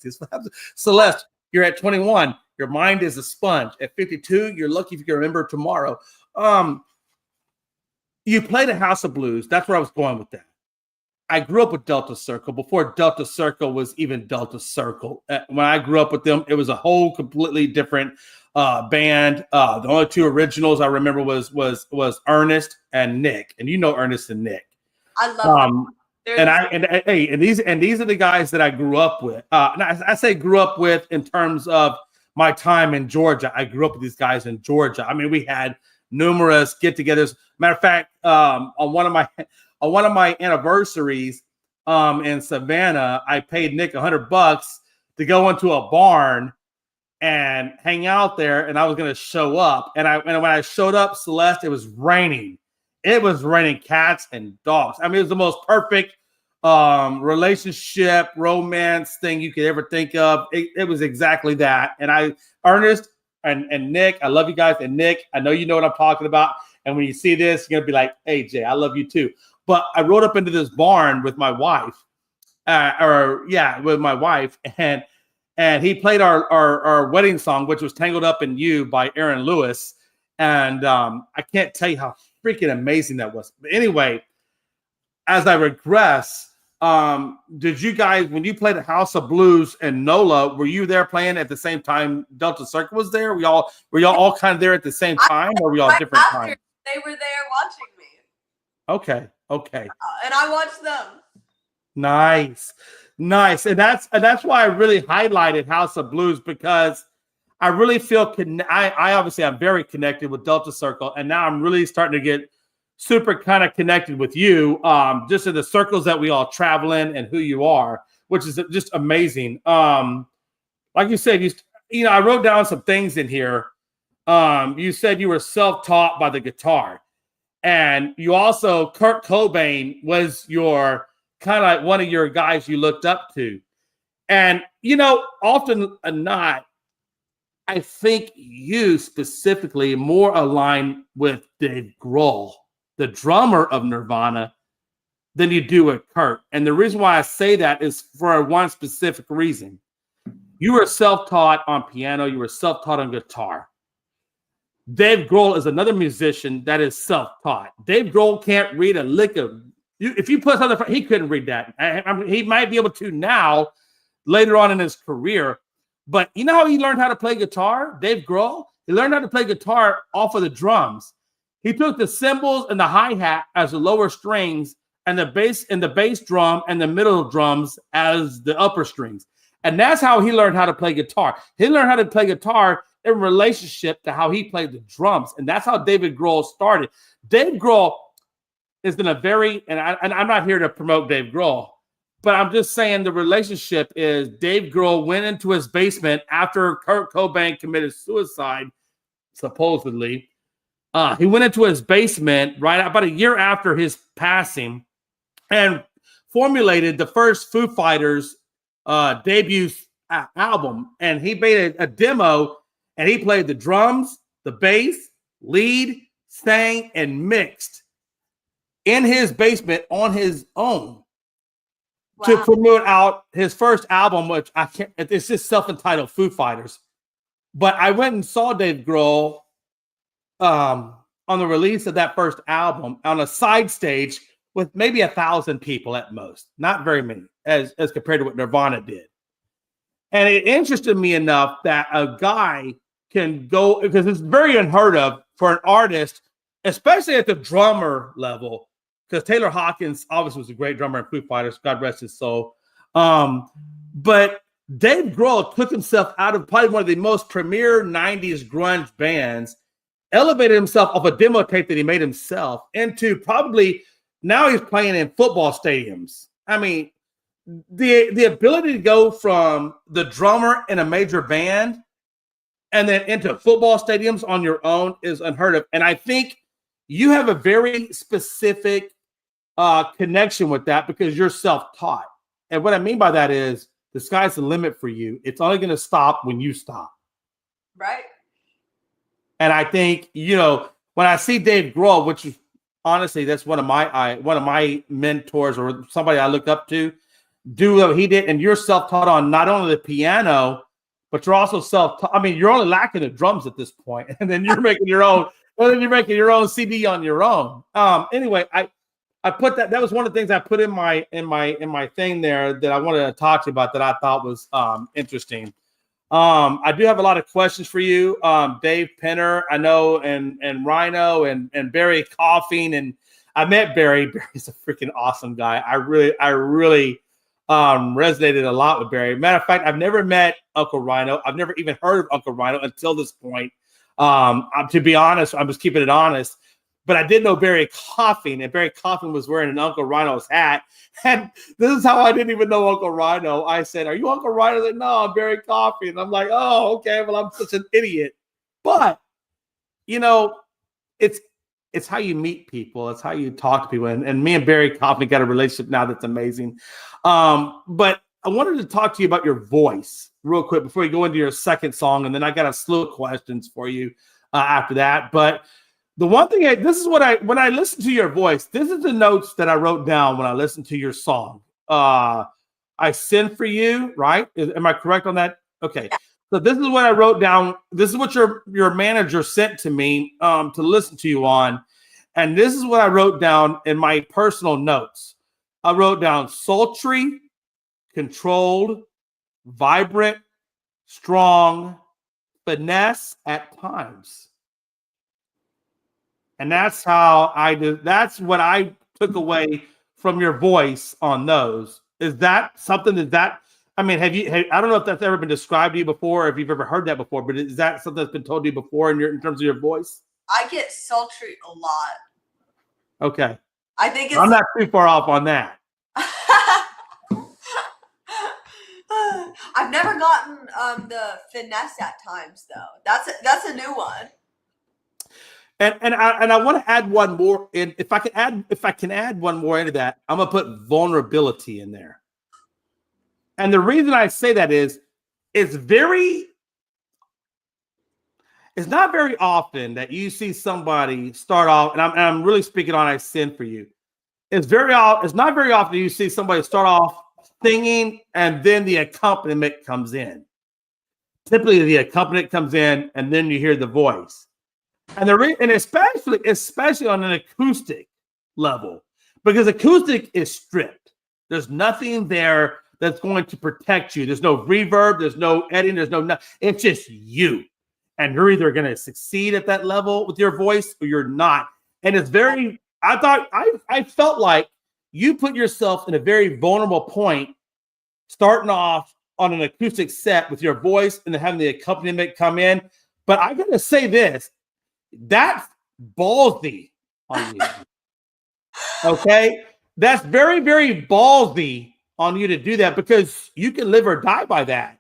Celeste, you're at 21. Your mind is a sponge. At 52, you're lucky if you can remember tomorrow. You played a House of Blues. That's where I was going with that. I grew up with Delta Circle before Delta Circle was even Delta Circle. When I grew up with them, it was a whole completely different band. The only 2 originals I remember was Ernest and Nick, and Ernest and Nick. I love them. And these are the guys that I grew up with. I say grew up with in terms of my time in Georgia. I grew up with these guys in Georgia. I mean, we had numerous get-togethers. Matter of fact, on one of my anniversaries in Savannah, I paid Nick $100 to go into a barn and hang out there, and I was going to show up. And when I showed up, Celeste, it was raining. It was raining cats and dogs. I mean, it was the most perfect relationship, romance thing you could ever think of. It was exactly that. And Ernest and Nick, I love you guys. And Nick, I know you know what I'm talking about. And when you see this, you're going to be like, hey, Jay, I love you too. But I rode up into this barn with my wife, with my wife, and he played our wedding song, which was "Tangled Up in You" by Aaron Lewis, and I can't tell you how freaking amazing that was. But anyway, as I regress, did you guys, when you played the House of Blues in NOLA, were you there playing at the same time Delta Circle was there? Were y'all all kind of there at the same time, or were y'all different times? They were there watching me. Okay. And I watched them. Nice. And that's why I really highlighted House of Blues, because I really feel I obviously I'm very connected with Delta Circle, and now I'm really starting to get super kind of connected with you, just in the circles that we all travel in and who you are, which is just amazing. Like you said, I wrote down some things in here. You said you were self-taught by the guitar. And you also, Kurt Cobain was your kind of like one of your guys you looked up to. And, often not, I think you specifically more aligned with Dave Grohl, the drummer of Nirvana, than you do with Kurt. And the reason why I say that is for one specific reason. You were self-taught on piano. You were self-taught on guitar. Dave Grohl is another musician that is self-taught. Dave Grohl can't read a lick of you. If you put something, he couldn't read that. He might be able to now, later on in his career. But you know how he learned how to play guitar? Dave Grohl. He learned how to play guitar off of the drums. He took the cymbals and the hi-hat as the lower strings, and the bass drum and the middle drums as the upper strings. And that's how he learned how to play guitar. He learned how to play guitar in relationship to how he played the drums. And that's how David Grohl started. Dave Grohl is in a very, and I'm not here to promote Dave Grohl, but I'm just saying the relationship is Dave Grohl went into his basement after Kurt Cobain committed suicide, supposedly. He went into his basement right about a year after his passing and formulated the first Foo Fighters debut album. And he made a demo, and he played the drums, the bass, lead, sang, and mixed in his basement on his own. Wow. To promote out his first album, which I can't, it's just self-entitled Foo Fighters. But I went and saw Dave Grohl on the release of that first album on a side stage with maybe 1,000 people at most, not very many as compared to what Nirvana did. And it interested me enough that a guy can go, because it's very unheard of for an artist, especially at the drummer level, because Taylor Hawkins obviously was a great drummer in Foo Fighters, God rest his soul. But Dave Grohl took himself out of probably one of the most premier 90s grunge bands, elevated himself off a demo tape that he made himself into probably, now he's playing in football stadiums. I mean, the ability to go from the drummer in a major band and then into football stadiums on your own is unheard of. And I think you have a very specific connection with that because you're self-taught. And what I mean by that is the sky's the limit for you. It's only going to stop when you stop. Right. And I think, you know, when I see Dave Grohl, which is honestly, that's one of my mentors or somebody I look up to, do what he did, and you're self-taught on not only the piano, but you're also self-taught. I mean, you're only lacking the drums at this point, and then you're making your own. And then you're making your own CD on your own. Anyway, I put that. That was one of the things I put in my thing there that I wanted to talk to you about that I thought was interesting. I do have a lot of questions for you, Dave Penner, I know, and Rhino and Barry Coughing, and I met Barry. Barry's a freaking awesome guy. I really resonated a lot with Barry. Matter of fact, I've never met Uncle Rhino. I've never even heard of Uncle Rhino until this point. To be honest, I'm just keeping it honest. But I did know Barry Coughing, and Barry Coughing was wearing an Uncle Rhino's hat. And this is how I didn't even know Uncle Rhino. I said, "Are you Uncle Rhino?" Like, "No, I'm Barry Coughing." And I'm like, "Oh, okay. Well, I'm such an idiot." But you know, it's how you meet people. It's how you talk to people. And me and Barry Coughing got a relationship now that's amazing. But I wanted to talk to you about your voice real quick before we go into your second song, and then I got a slew of questions for you after that. But the one thing, when I listen to your voice, this is the notes that I wrote down when I listened to your song. I Sin for You, right? Am I correct on that? Okay. So this is what I wrote down. This is what your manager sent to me to listen to you on. And this is what I wrote down in my personal notes. I wrote down sultry, controlled, vibrant, strong, finesse at times. And that's how I did. That's what I took away from your voice on those. Is that something I mean, I don't know if that's ever been described to you before, or if you've ever heard that before, but is that something that's been told to you before in terms of your voice? I get sultry a lot. Okay. I think I'm not too far off on that. I've never gotten the finesse at times though. That's a new one. And I want to add one more in. If I can add one more into that, I'm gonna put vulnerability in there. And the reason I say that is it's not very often that you see somebody start off, and I'm really speaking on I Sin for You. It's not very often you see somebody start off singing and then the accompaniment comes in. Typically the accompaniment comes in and then you hear the voice. And especially on an acoustic level, because acoustic is stripped. There's nothing there that's going to protect you. There's no reverb, there's no editing, it's just you. And you're either going to succeed at that level with your voice or you're not. And it's I felt like you put yourself in a very vulnerable point starting off on an acoustic set with your voice and then having the accompaniment come in. But I got to say this, that's ballsy on you. Okay? That's very, very ballsy on you to do that because you can live or die by that.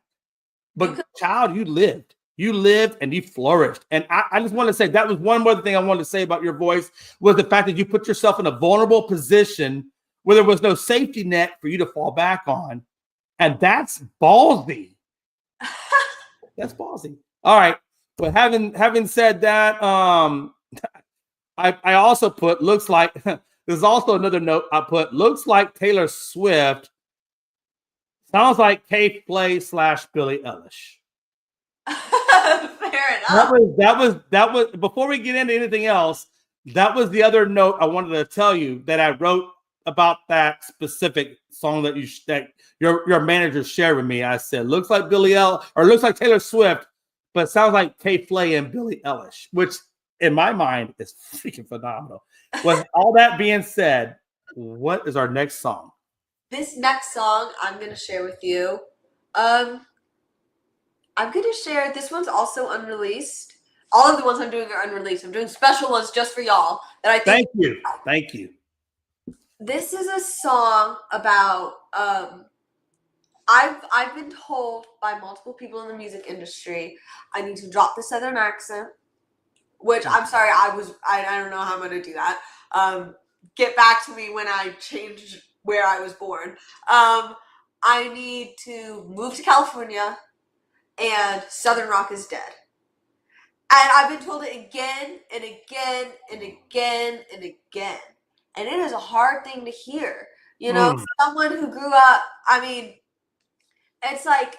But child, you lived and you flourished. And I just want to say that was one more thing I wanted to say about your voice was the fact that you put yourself in a vulnerable position where there was no safety net for you to fall back on. And that's ballsy. That's ballsy. All right. But having said that, I also put looks like there's also another note I put looks like Taylor Swift sounds like K Play / Billie Eilish. Fair enough. That was before we get into anything else, that was the other note I wanted to tell you that I wrote about that specific song that your manager shared with me. I said looks like looks like Taylor Swift, but sounds like K Play and Billie Eilish, which in my mind is freaking phenomenal. With all that being said, what is our next song? This next song I'm going to share with you. I'm going to share, this one's also unreleased. All of the ones I'm doing are unreleased. I'm doing special ones just for y'all that I think. Thank you. This is a song about, I've been told by multiple people in the music industry, I need to drop the Southern accent, which I'm sorry, I don't know how I'm going to do that. Get back to me when I change where I was born. I need to move to California and Southern rock is dead. And I've been told it again and again and again and again. And it is a hard thing to hear. You know, someone who grew up, I mean, it's like,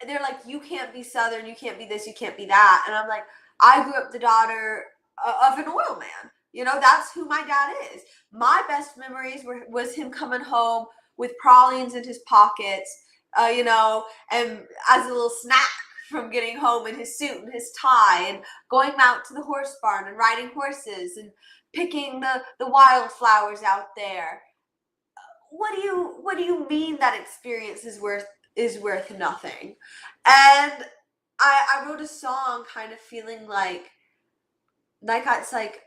they're like, you can't be Southern, you can't be this, you can't be that. And I'm like, I grew up the daughter of an oil man. You know, that's who my dad is. My best memories was him coming home with pralines in his pockets, you know, and as a little snack from getting home in his suit and his tie and going out to the horse barn and riding horses and picking the wildflowers out there. What do you mean that experience is worth nothing? And I wrote a song kind of feeling like it's like,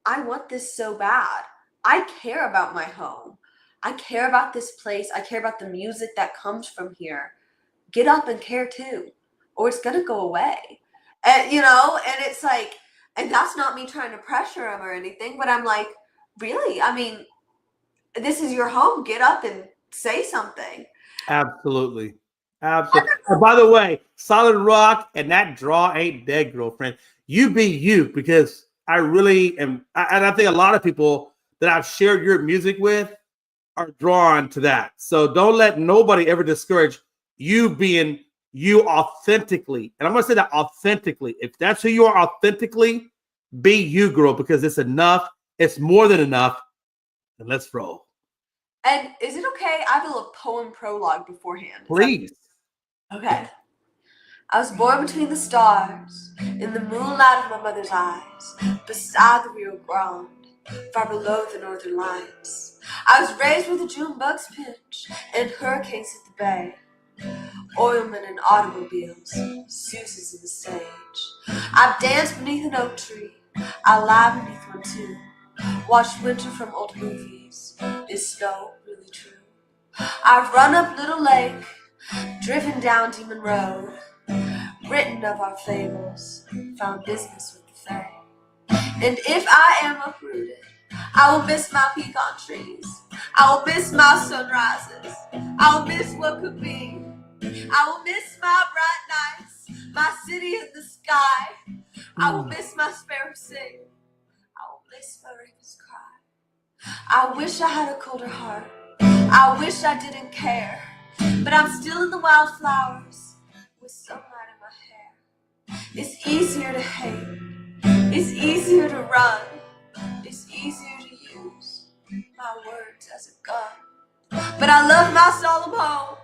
I want this so bad. I care about my home. I care about this place. I care about the music that comes from here. Get up and care too, or it's gonna go away. And you know, and it's like, and that's not me trying to pressure him or anything, but I'm like, really? I mean, this is your home. Get up and say something. Absolutely. And by the way, solid rock and that draw ain't dead, girlfriend. You be you, because I really am, and I think a lot of people that I've shared your music with are drawn to that. So don't let nobody ever discourage you being you authentically. And I'm going to say that authentically. If that's who you are authentically, be you, girl, because it's enough. It's more than enough. And let's roll. And is it okay? I have a little poem prologue beforehand. Please. Okay. I was born between the stars, in the moonlight of my mother's eyes, beside the Rio Grande, far below the northern lights. I was raised where the June bugs pitch, and hurricanes hit the bay. Oilmen in automobiles, Susans in the stage. I've danced beneath an oak tree, I lie beneath one too. Watched winter from old movies, is snow really true? I've run up Little Lake, driven down Demon Road, written of our fables, found business with the fae. And if I am uprooted, I will miss my pecan trees, I will miss my sunrises, I will miss what could be, I will miss my bright nights, my city in the sky, I will miss my sparrow sing, I will miss my ravens cry. I wish I had a colder heart, I wish I didn't care, but I'm still in the wildflowers with sunlight in my hair. It's easier to hate It's easier to run. It's easier to use my words as a gun. But I love my solemn home,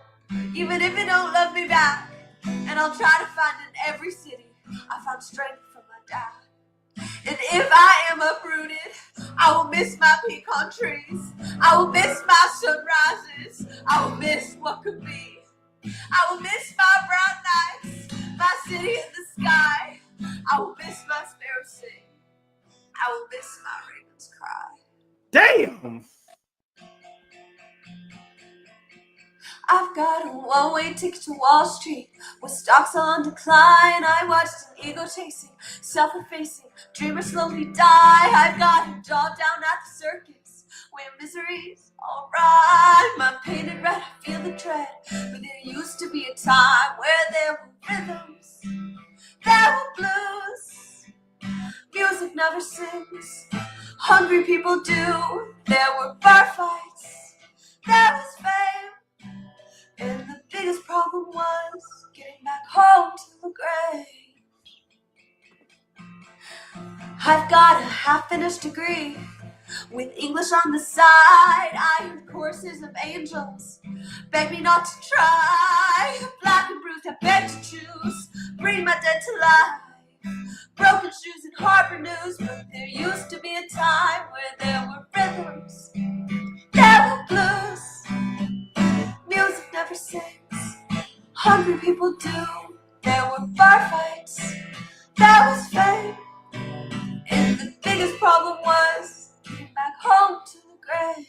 even if it don't love me back. And I'll try to find in every city I found strength from my dad. And if I am uprooted, I will miss my pecan trees. I will miss my sunrises. I will miss what could be. I will miss my brown nights, my city in the sky. I will miss my sparrows sing. I will miss my ravens cry. Damn. I've got a one-way ticket to Wall Street with stocks on decline. I watched an ego chasing, self-effacing dreamer slowly die. I've got a job down at the circus where misery's alright. My painted red, I feel the dread, but there used to be a time where there were rhythms, there were blues. Music never sings, hungry people do. There were bar fights, there was fame. And the biggest problem was getting back home to the grave. I've got a half-finished degree with English on the side. I heard choruses of angels beg me not to try. Black and bruised, I beg to choose, bring my dead to life. Broken shoes and harbor news, but there used to be a time where there were rhythms, there were blues. Music never sings, hungry people do. There were bar fights, there was fame. And the biggest problem was getting back home to the grave.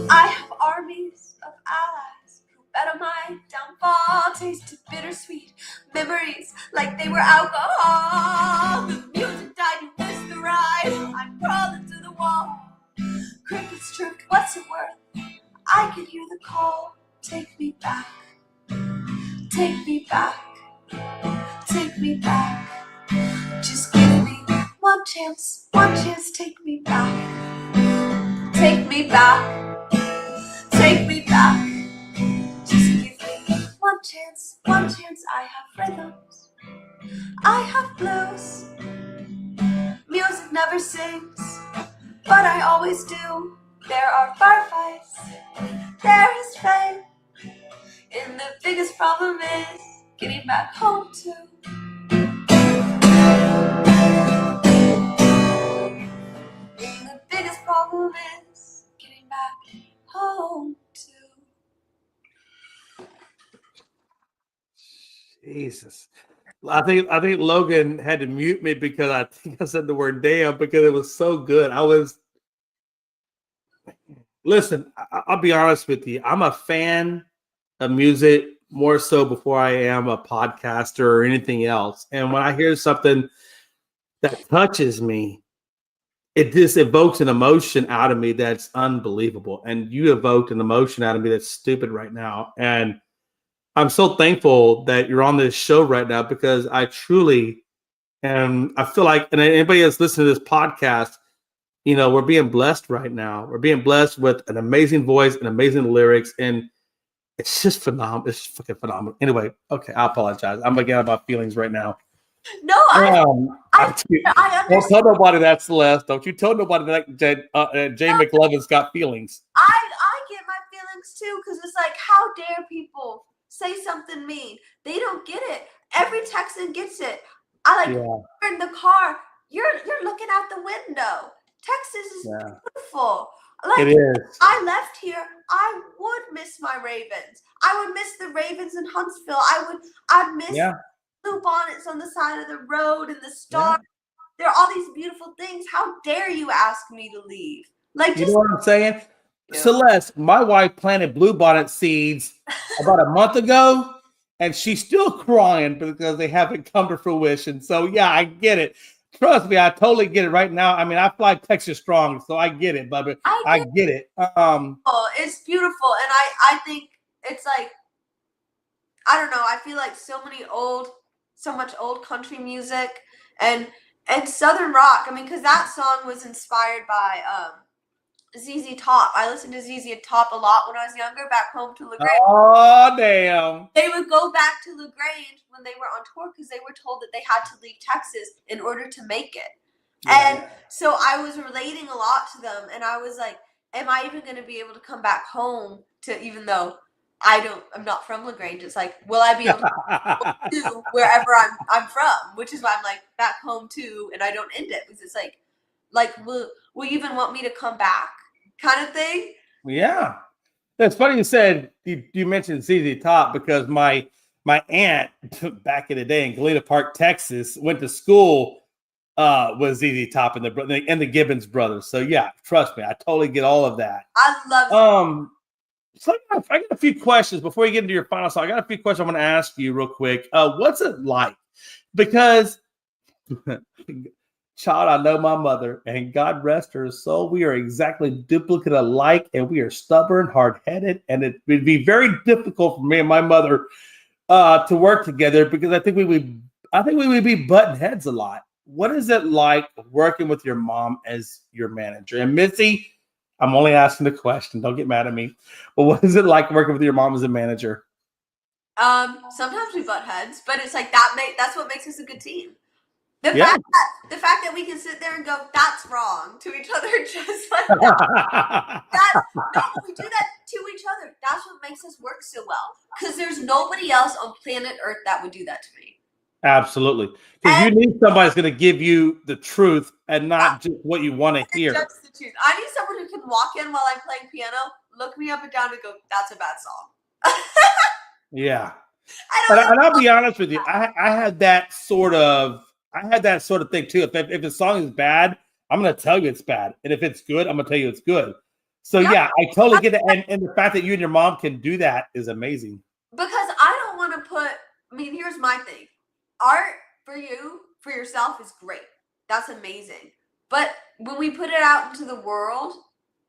I have armies of allies who bet on my downfall. Tasted bittersweet memories like they were alcohol. The music died, you missed the ride. I'm crawling to the wall. Crickets chirped, what's it worth? I can hear the call. Take me back. Take me back. Take me back. Just give me one chance, take me back. Take me back. Take me back. Just give me one chance, I have rhythms, I have blues. Music never sings, but I always do. There are bar fights, there is fame, and the biggest problem is getting back home to. And the biggest problem is getting back home to. Jesus. I think Logan had to mute me because I think I said the word damn because it was so good. Listen, I'll be honest with you. I'm a fan of music more so before I am a podcaster or anything else. And when I hear something that touches me, it just evokes an emotion out of me that's unbelievable. And you evoked an emotion out of me that's stupid right now. And I'm so thankful that you're on this show right now because I truly am. I feel like, and anybody that's listening to this podcast, you know, we're being blessed right now. We're being blessed with an amazing voice and amazing lyrics. And it's just phenomenal. It's fucking phenomenal. Anyway, okay, I apologize. I'm again about feelings right now. No, I understand. Don't tell nobody that, Celeste. Don't you tell nobody that Jay McLovin's got feelings. I get my feelings too, because it's like, how dare people say something mean? They don't get it. Every Texan gets it. You're in the car. You're looking out the window. Texas is beautiful. Like, it is. I left here, I would miss my Ravens. I would miss the Ravens in Huntsville. I'd miss blue bonnets on the side of the road and the stars. There are all these beautiful things. How dare you ask me to leave? Like, you know what I'm saying? Celeste, my wife planted bluebonnet seeds about a month ago, and she's still crying because they haven't come to fruition. So yeah, I get it. Trust me, I totally get it right now. I mean, I fly Texas strong, so I get it, Bubba. I get it. It's beautiful, and I think it's like, I don't know. I feel like so much old country music and Southern rock. I mean, because that song was inspired by ZZ Top. I listened to ZZ Top a lot when I was younger, back home to LaGrange. Oh, damn. They would go back to LaGrange when they were on tour because they were told that they had to leave Texas in order to make it. Yeah. And so I was relating a lot to them, and I was like, am I even going to be able to come back home to, even though I'm not from LaGrange, it's like, will I be able to do wherever I'm from, which is why I'm like back home too, and I don't end it because it's like will you even want me to come back kind of thing. Yeah, that's funny you said you mentioned ZZ Top because my aunt back in the day in Galena Park, Texas, went to school with ZZ Top and the Gibbons brothers. So yeah, trust me, I totally get all of that. I love so I got a few questions before you get into your final song. I got a few questions I'm going to ask you real quick. What's it like? Because, child, I know my mother, and God rest her soul. We are exactly duplicate alike, and we are stubborn, hard-headed, and it would be very difficult for me and my mother to work together because I think we would be butting heads a lot. What is it like working with your mom as your manager? And Missy, I'm only asking the question. Don't get mad at me. But what is it like working with your mom as a manager? Sometimes we butt heads, but it's like that's what makes us a good team. The fact that we can sit there and go, that's wrong to each other, just like that. We do that to each other. That's what makes us work so well. Because there's nobody else on planet Earth that would do that to me. Absolutely. Because you need somebody who's going to give you the truth and not just what you want to hear. Just the truth. I need someone who can walk in while I'm playing piano, look me up and down and go, that's a bad song. Yeah. And I'll be honest with you. I had that sort of thing too. If the song is bad, I'm going to tell you it's bad. And if it's good, I'm going to tell you it's good. So yeah, I totally get it. And the fact that you and your mom can do that is amazing. Because I don't want to here's my thing. Art for yourself is great. That's amazing. But when we put it out into the world,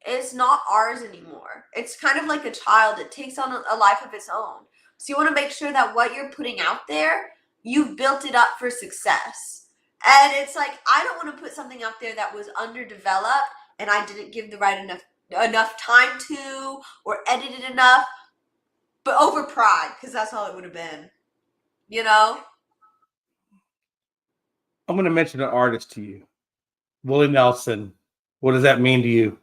it's not ours anymore. It's kind of like a child. It takes on a life of its own. So you want to make sure that what you're putting out there, you've built it up for success. And it's like, I don't want to put something out there that was underdeveloped and I didn't give the right enough time to, or edited enough, but over pride, because that's all it would have been. You know? I'm going to mention an artist to you. Willie Nelson. What does that mean to you?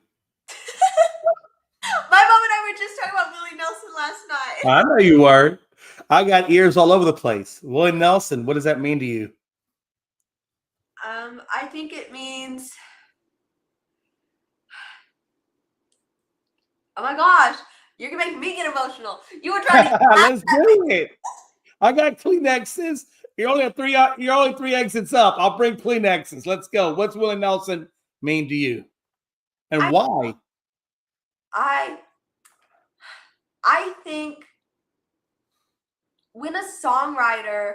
My mom and I were just talking about Willie Nelson last night. I know you were. I got ears all over the place. Willie Nelson, what does that mean to you? I think it means, oh my gosh, you're gonna make me get emotional. You were trying to let's do it. I got Kleenexes. You're only three exits up. I'll bring Kleenexes. Let's go. What's Willie Nelson mean to you? And why? I think when a songwriter,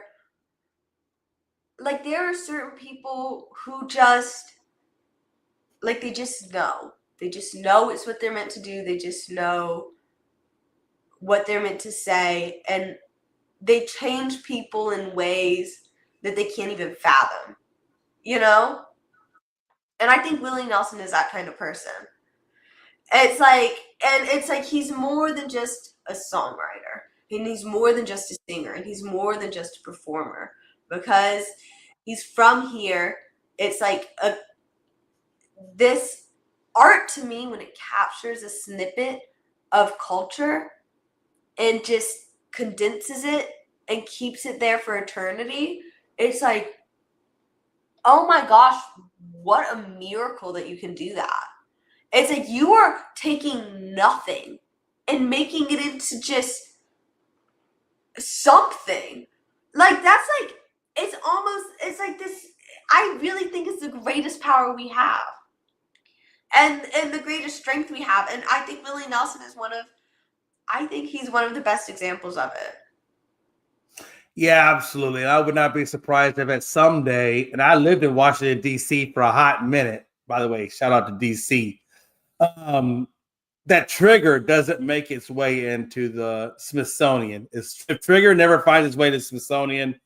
like, there are certain people who just, like, they just know. They just know it's what they're meant to do. They just know what they're meant to say. And they change people in ways that they can't even fathom, you know? And I think Willie Nelson is that kind of person. It's like he's more than just a songwriter. And he's more than just a singer. And he's more than just a performer. Because he's from here. It's like this art to me, when it captures a snippet of culture and just condenses it and keeps it there for eternity, it's like, oh my gosh, what a miracle that you can do that. It's like you are taking nothing and making it into just something. Like, that's like, it's like this, I really think it's the greatest power we have. And the greatest strength we have. And I think Willie Nelson is he's one of the best examples of it. Yeah, absolutely. And I would not be surprised if at someday, and I lived in Washington, D.C. for a hot minute, by the way, shout out to D.C., that Trigger doesn't make its way into the Smithsonian. If Trigger never finds its way to the Smithsonian,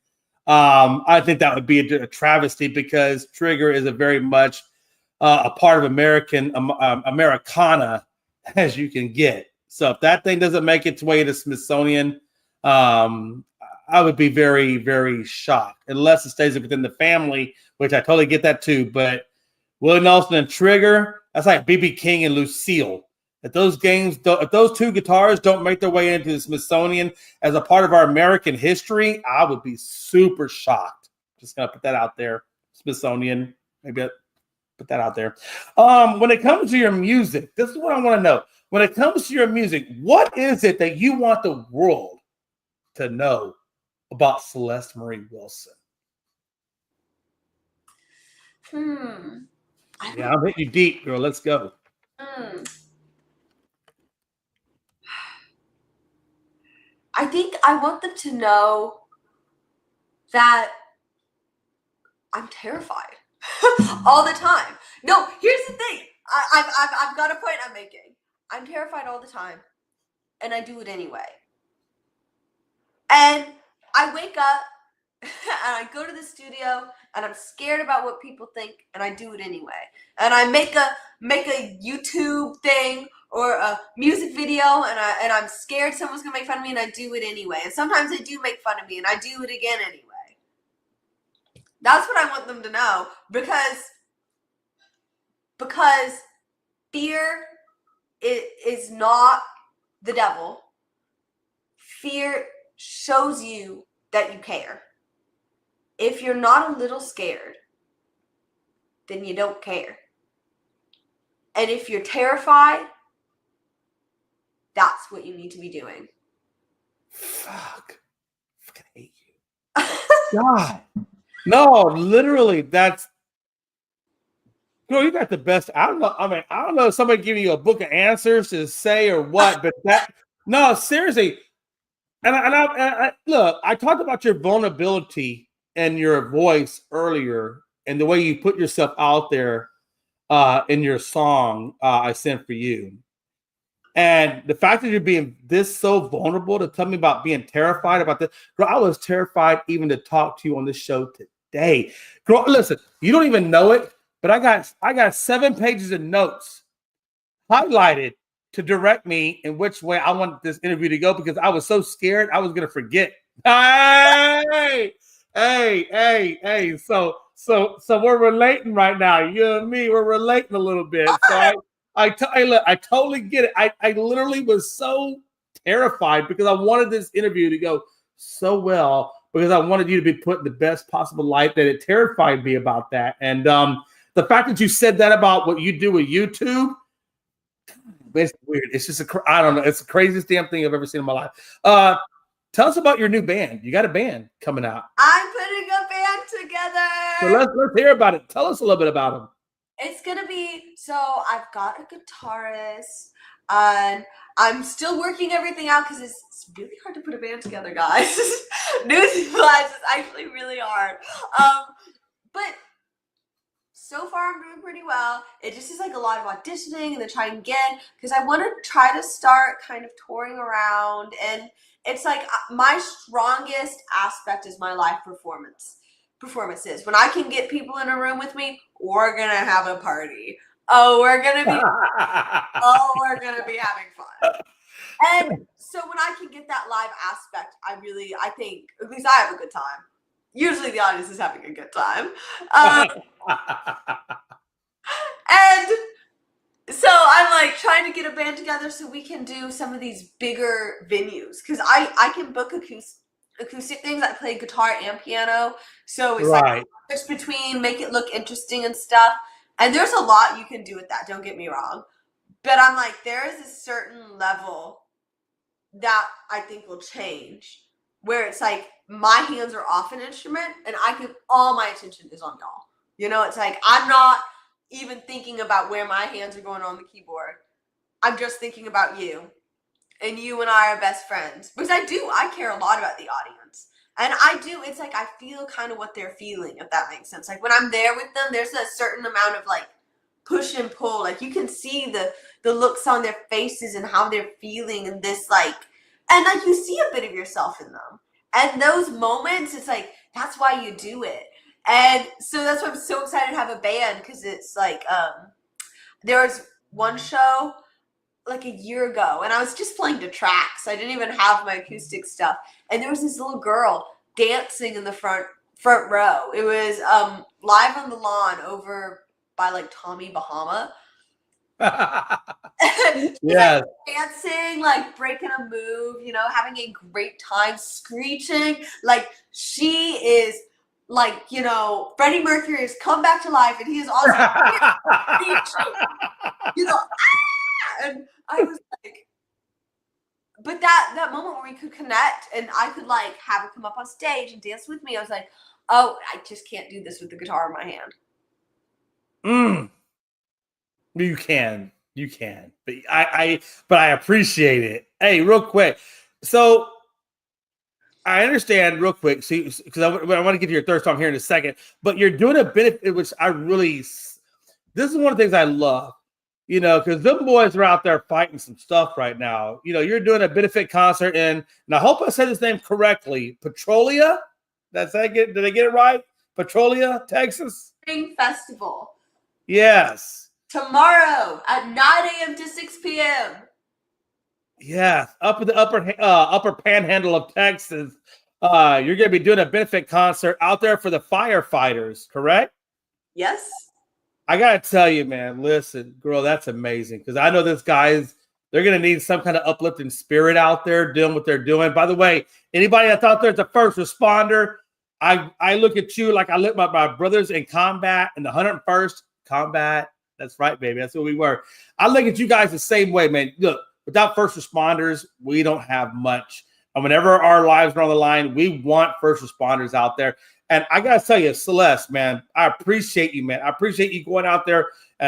I think that would be a travesty, because Trigger is a very much a part of Americana as you can get. So if that thing doesn't make its way to Smithsonian, I would be very, very shocked, unless it stays within the family, which I totally get that too. But Willie Nelson and Trigger, that's like B.B. King and Lucille. If those two guitars don't make their way into the Smithsonian as a part of our American history, I would be super shocked. Just gonna put that out there. Smithsonian, maybe put that out there. When it comes to your music, this is what I want to know. When it comes to your music, what is it that you want the world to know about Celeste Marie Wilson? Yeah, I'll hit you deep, girl. Let's go. I think I want them to know that I'm terrified all the time. No, here's the thing. I've got a point I'm making. I'm terrified all the time, and I do it anyway. And I wake up and I go to the studio and I'm scared about what people think, and I do it anyway. And I make a YouTube thing or a music video, and I'm scared someone's gonna make fun of me, and I do it anyway. And sometimes they do make fun of me, and I do it again anyway. That's what I want them to know, because fear is not the devil. Fear shows you that you care. If you're not a little scared, then you don't care. And if you're terrified, that's what you need to be doing. Fuck. I fucking hate you. God. No, literally, that's. Girl, you got the best. I don't know. I mean, I don't know if somebody giving you a book of answers to say or what, but that. No, seriously. And I look, I talked about your vulnerability and your voice earlier, and the way you put yourself out there in your song I Sent For You. And the fact that you're being this so vulnerable to tell me about being terrified about this. Girl, I was terrified even to talk to you on this show today. Girl, listen, you don't even know it, but I got 7 pages of notes highlighted to direct me in which way I want this interview to go, because I was so scared I was gonna forget. Hey. So we're relating right now. You and me, we're relating a little bit. So I totally get it. I literally was so terrified because I wanted this interview to go so well, because I wanted you to be put in the best possible light, that it terrified me about that. And the fact that you said that about what you do with YouTube, it's weird. It's just I don't know. It's the craziest damn thing I've ever seen in my life. Tell us about your new band. You got a band coming out. I'm putting a band together. So let's hear about it. Tell us a little bit about them. It's gonna be, so I've got a guitarist, and I'm still working everything out because it's really hard to put a band together, guys. Newsflash, it's actually really hard. But so far I'm doing pretty well. It just is like a lot of auditioning and then trying again, because I want to try to start kind of touring around. And it's like my strongest aspect is my live performances. When I can get people in a room with me, we're gonna have a party. We're gonna be having fun. And so when I can get that live aspect, I think at least I have a good time. Usually the audience is having a good time. And so I'm like trying to get a band together so we can do some of these bigger venues, because I can book acoustic things. I play guitar and piano, so it's like just between, make it look interesting and stuff. And there's a lot you can do with that, don't get me wrong, but I'm like, there is a certain level that I think will change, where it's like my hands are off an instrument and all my attention is on y'all. You know, it's like I'm not even thinking about where my hands are going on the keyboard. I'm just thinking about you. And you and I are best friends. Because I care a lot about the audience. And it's like I feel kind of what they're feeling, if that makes sense. Like when I'm there with them, there's a certain amount of like push and pull. Like you can see the looks on their faces and how they're feeling, and this like, and like you see a bit of yourself in them. And those moments, it's like, that's why you do it. And so that's why I'm so excited to have a band, because it's like there was one show like a year ago, and I was just playing the tracks. I didn't even have my acoustic stuff, and there was this little girl dancing in the front row. It was Live on the Lawn over by like Tommy Bahama. She's like dancing, like breaking a move, you know, having a great time, screeching. Like she is like, you know, Freddie Mercury has come back to life, and he is also screeching, you know, and I was like, but that moment where we could connect and I could like have her come up on stage and dance with me, I was like, oh, I just can't do this with the guitar in my hand. You can, but I appreciate it. Hey, real quick. So I understand real quick. See, because I want to get to your third song here in a second, but you're doing a benefit, which this is one of the things I love, you know, because them boys are out there fighting some stuff right now. You know, you're doing a benefit concert and I hope I said his name correctly. Petrolia? Did I get it right? Petrolia, Texas? Spring Festival. Yes. Tomorrow at 9 a.m. to 6 p.m. Yeah, up in the upper panhandle of Texas. You're going to be doing a benefit concert out there for the firefighters, correct? Yes. I got to tell you, man, listen, girl, that's amazing, because I know these guys, they're going to need some kind of uplifting spirit out there doing what they're doing. By the way, anybody that's out there as a first responder, I look at you like I look at my brothers in combat in the 101st Combat. That's right, baby. That's what we were. I look at you guys the same way, man. Look, without first responders, we don't have much. And whenever our lives are on the line, we want first responders out there. And I got to tell you, Celeste, man, I appreciate you, man. I appreciate you going out there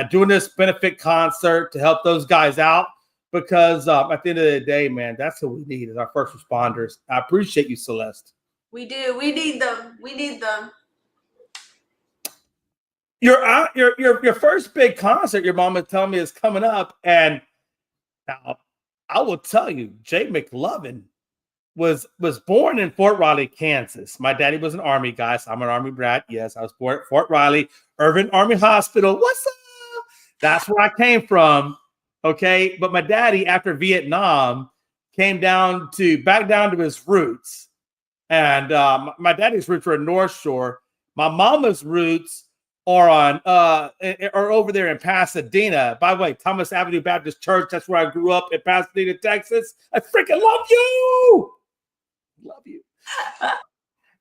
doing this benefit concert to help those guys out, because at the end of the day, man, that's what we need is our first responders. I appreciate you, Celeste. We do. We need them. We need them. Your first big concert, your mama telling me, is coming up, and now I will tell you, Jay McLovin was born in Fort Riley, Kansas. My daddy was an Army guy, so I'm an Army brat. Yes, I was born at Fort Riley, Irvin Army Hospital. What's up? That's where I came from. Okay, but my daddy, after Vietnam, came back down to his roots, and my daddy's roots were in North Shore. My mama's roots are over there in Pasadena. By the way, Thomas Avenue Baptist Church, that's where I grew up in Pasadena, Texas. I freaking love you. Love you.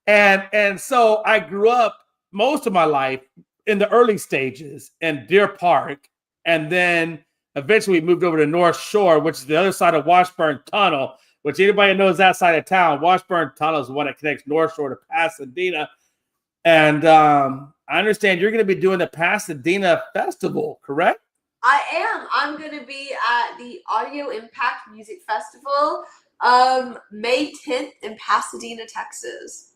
And so I grew up most of my life in the early stages in Deer Park. And then eventually we moved over to North Shore, which is the other side of Washburn Tunnel, which anybody knows that side of town. Washburn Tunnel is the one that connects North Shore to Pasadena. And I understand you're going to be doing the Pasadena Festival, correct? I am. I'm going to be at the Audio Impact Music Festival May 10th in Pasadena, Texas.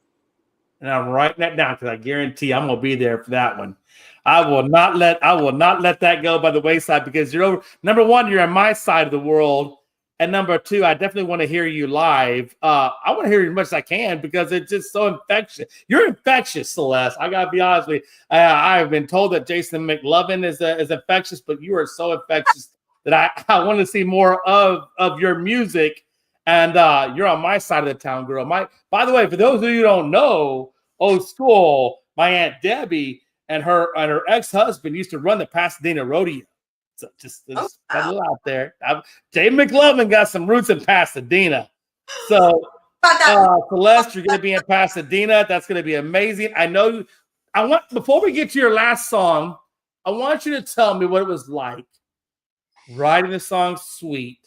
And I'm writing that down because I guarantee I'm going to be there for that one. I will not let that go by the wayside, because you're over. Number one, you're on my side of the world. And number two, I definitely want to hear you live. I want to hear you as much as I can, because it's just so infectious. You're infectious, Celeste. I got to be honest with you. I've been told that Jason McLovin is infectious, but you are so infectious that I want to see more of your music. And you're on my side of the town, girl. By the way, for those of you who don't know, old school, my Aunt Debbie and her ex-husband used to run the Pasadena Rodeo. So just put it out there. Jay McLovin got some roots in Pasadena. So, Celeste, you're going to be in Pasadena. That's going to be amazing. I know. Before we get to your last song, I want you to tell me what it was like writing the song "Sweet"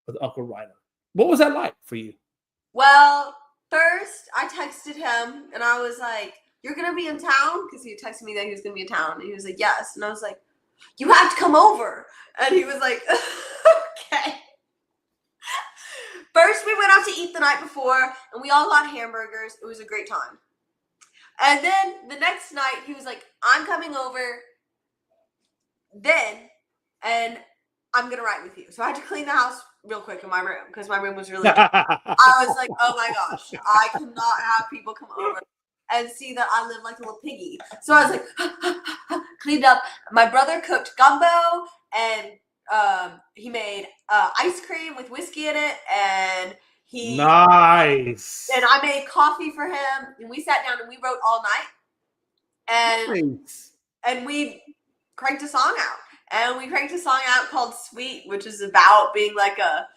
with Uncle Rhino. What was that like for you? Well, first I texted him and I was like, "You're going to be in town?" Because he texted me that he was going to be in town, and he was like, "Yes," and I was like, "You have to come over." And he was like, "Okay." First, we went out to eat the night before, and we all got hamburgers. It was a great time. And then the next night, he was like, "I'm coming over then, and I'm going to write with you." So I had to clean the house real quick in my room, because my room was really I was like, oh my gosh, I cannot have people come over and see that I live like a little piggy. So I was like, cleaned up. My brother cooked gumbo, and he made ice cream with whiskey in it, and Nice. and I made coffee for him, and we sat down and we wrote all night, Nice. and we cranked a song out. And we cranked a song out called Sweet, which is about being like a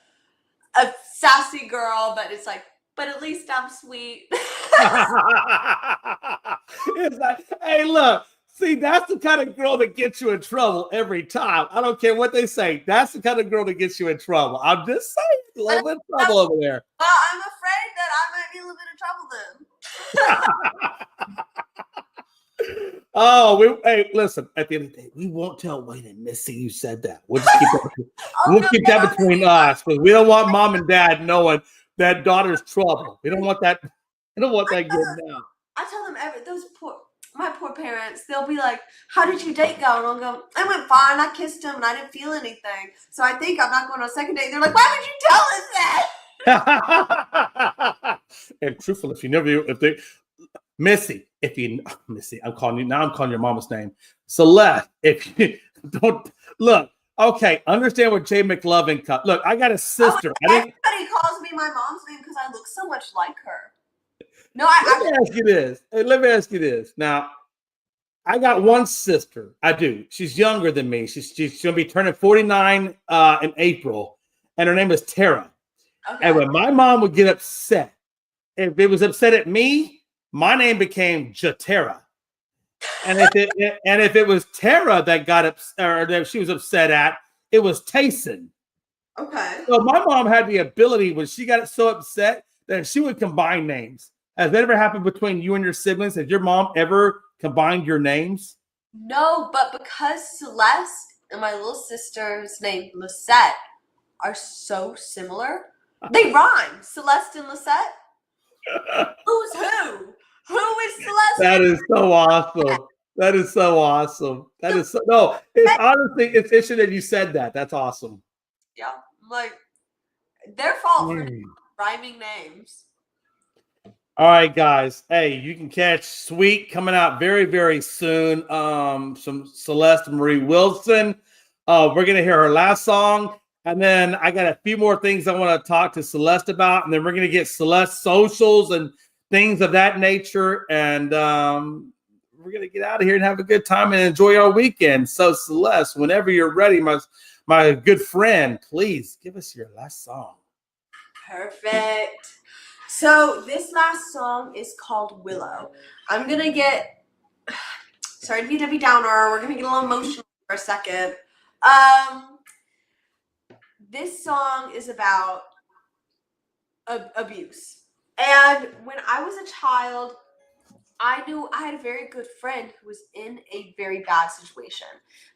sassy girl, but it's like, but at least I'm sweet. It's like, hey, look, see, that's the kind of girl that gets you in trouble every time. I don't care what they say. That's the kind of girl that gets you in trouble. I'm just saying, a little bit of trouble over there. Well, I'm afraid that I might be a little bit of trouble then. Oh, hey, listen, at the end of the day, we won't tell Wayne and Missy you said that. We'll just keep that between us, because we don't want mom and dad knowing that daughter's trouble. We don't want that. We don't want that getting out. I tell them my poor parents, they'll be like, how did your date go? And I'll go, it went fine. I kissed him and I didn't feel anything. So I think I'm not going on a second date. They're like, why would you tell us that? And truthfully, Missy, I'm calling your mama's name. Celeste, if you don't look, okay, understand what Jay McLovin cut. Look, I got a sister. Everybody calls me my mom's name because I look so much like her. No, let me ask you this. Now, I got one sister. I do. She's younger than me. She's gonna be turning 49 in April, and her name is Tara. Okay. And when my mom would get upset, if it was upset at me, my name became Jatera. And if it was Tara that got upset, or that she was upset at, it was Tayson. Okay. So my mom had the ability, when she got so upset, that she would combine names. Has that ever happened between you and your siblings? Has your mom ever combined your names? No, but because Celeste and my little sister's name Lisette are so similar, they rhyme. Celeste and Lisette. Who's who? Who is Celeste? That is so awesome. That is so awesome. That is it's honestly, it's interesting that you said that. That's awesome. Yeah, like their fault for rhyming names. All right, guys. Hey, you can catch Sweet coming out very, very soon. Some Celeste Marie Wilson. We're gonna hear her last song, and then I got a few more things I want to talk to Celeste about, and then we're gonna get Celeste socials and things of that nature, and we're gonna get out of here and have a good time and enjoy our weekend. So, Celeste, whenever you're ready, my good friend, please give us your last song. Perfect. So this last song is called Willow. I'm gonna get, sorry to be Debbie Downer, we're gonna get a little emotional for a second. This song is about abuse. And when I was a child, I knew I had a very good friend who was in a very bad situation.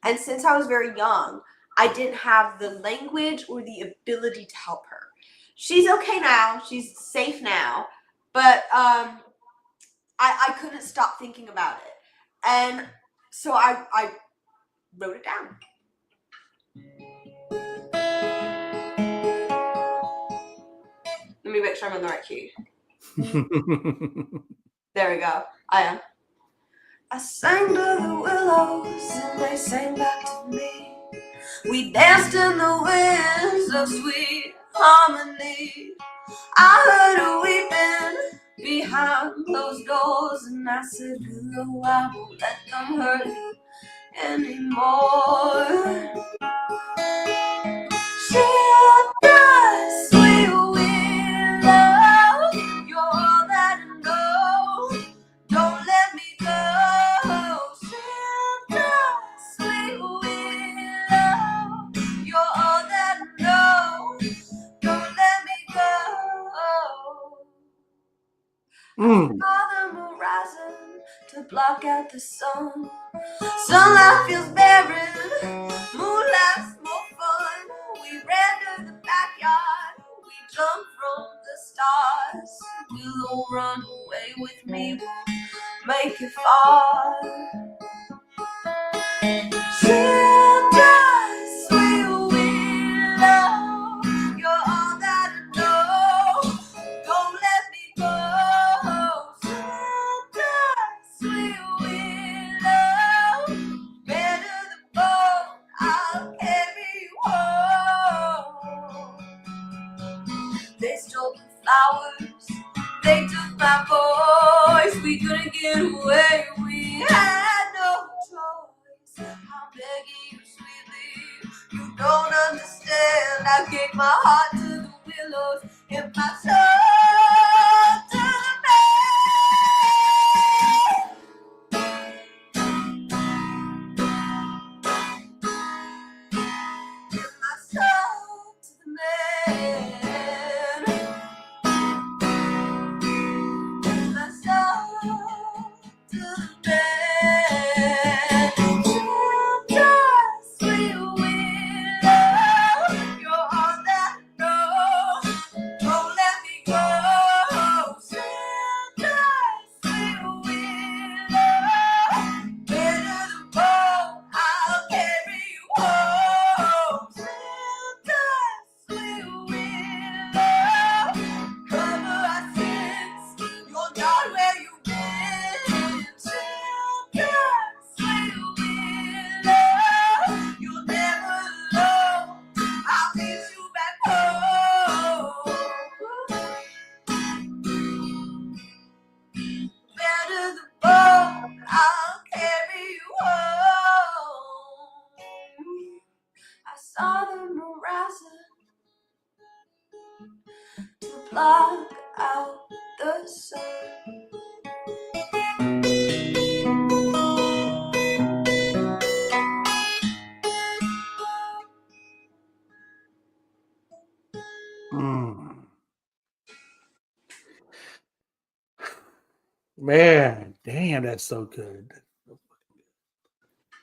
And since I was very young, I didn't have the language or the ability to help her. She's okay now. She's safe now. But I couldn't stop thinking about it. And so I wrote it down. Let me make sure I'm in the right key. There we go. I am. I sang to the willows and they sang back to me. We danced in the winds of sweet harmony. I heard her weeping behind closed doors, and I said, Willow, I won't let them hurt you anymore. She'll die, sweet willow. You're all that I know. Don't let me go. She'll die, sweet willow. You're all that I know. Don't let me go. I saw the horizon to block out the sun. Sunlight feels barren, moonlight's more fun. We ran to the backyard, we jumped from the stars. Willow, run away with me, we'll make it far. She'll die, sweet willow. You're all that I know. Don't let me go. She'll die. my voice. We couldn't get away. We had no choice. I'm begging you, sweetly. You don't understand. I gave my heart to the willows and my soul to the man. Give my soul to the man. Give my soul to the man. Just sweet willow, you're all that I know. Don't let me go. Just sweet willow, better the boat, I'll carry you home. Just sweet willow, cover our sins. You're not where you've been. Just sweet willow, you'll never know. I'll get you back home. Better the boat, I'll carry you home. I saw the horizon to block out the sun. Mm. Man, damn, that's so good.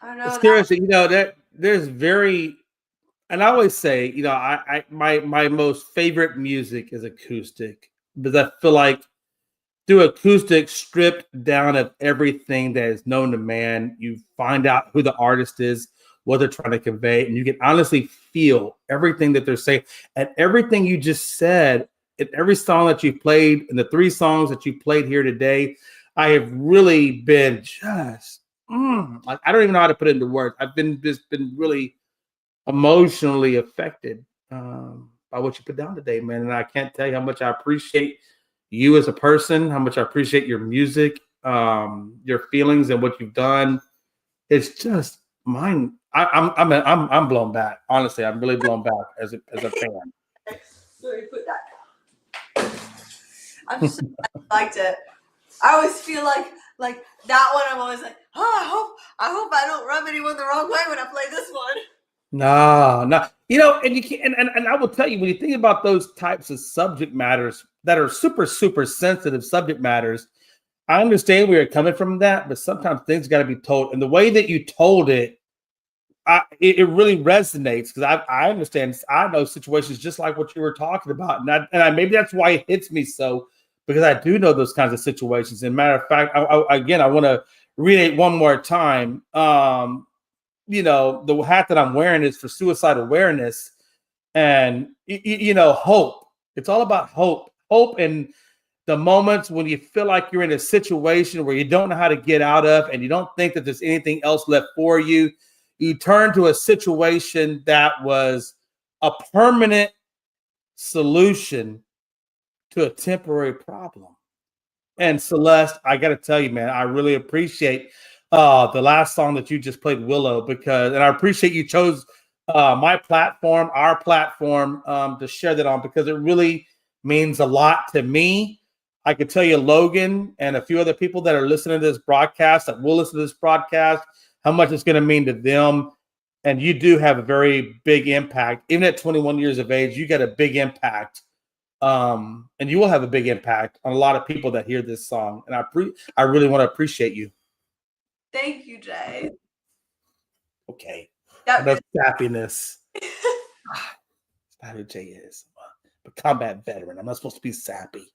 I know that. Seriously, that there's very, and I always say, my most favorite music is acoustic because I feel like through acoustic, stripped down of everything that is known to man, you find out who the artist is, what they're trying to convey, and you can honestly feel everything that they're saying. And everything you just said in every song that you played, and the 3 songs that you played here today, I have really been just like, I don't even know how to put it into words. I've been really emotionally affected by what you put down today, man. And I can't tell you how much I appreciate you as a person, how much I appreciate your music, your feelings, and what you've done. It's just mine. I'm blown back. Honestly, I'm really blown back as a fan. Sorry, put that down. I'm so glad you liked it. I always feel like that one. I'm always like, oh, I hope I don't rub anyone the wrong way when I play this one. No. And you can't. And I will tell you, when you think about those types of subject matters that are super, super sensitive subject matters, I understand where you're coming from that, but sometimes things got to be told. And the way that you told it, it really resonates because I understand. I know situations just like what you were talking about, and maybe that's why it hits me so, because I do know those kinds of situations. And matter of fact, I want to read it one more time. The hat that I'm wearing is for suicide awareness, and hope. It's all about hope in the moments when you feel like you're in a situation where you don't know how to get out of, and you don't think that there's anything else left for you. You turn to a situation that was a permanent solution to a temporary problem. And Celeste, I got to tell you, man, I really appreciate the last song that you just played, Willow, and I appreciate you chose my platform, our platform, to share that on, because it really means a lot to me. I could tell you, Logan and a few other people that are listening to this broadcast, that will listen to this broadcast, how much it's going to mean to them. And you do have a very big impact. Even at 21 years of age, you got a big impact. And you will have a big impact on a lot of people that hear this song. And I really want to appreciate you. Thank you, Jay. Okay. That's happiness. That's who Jay is. I'm a combat veteran. I'm not supposed to be sappy.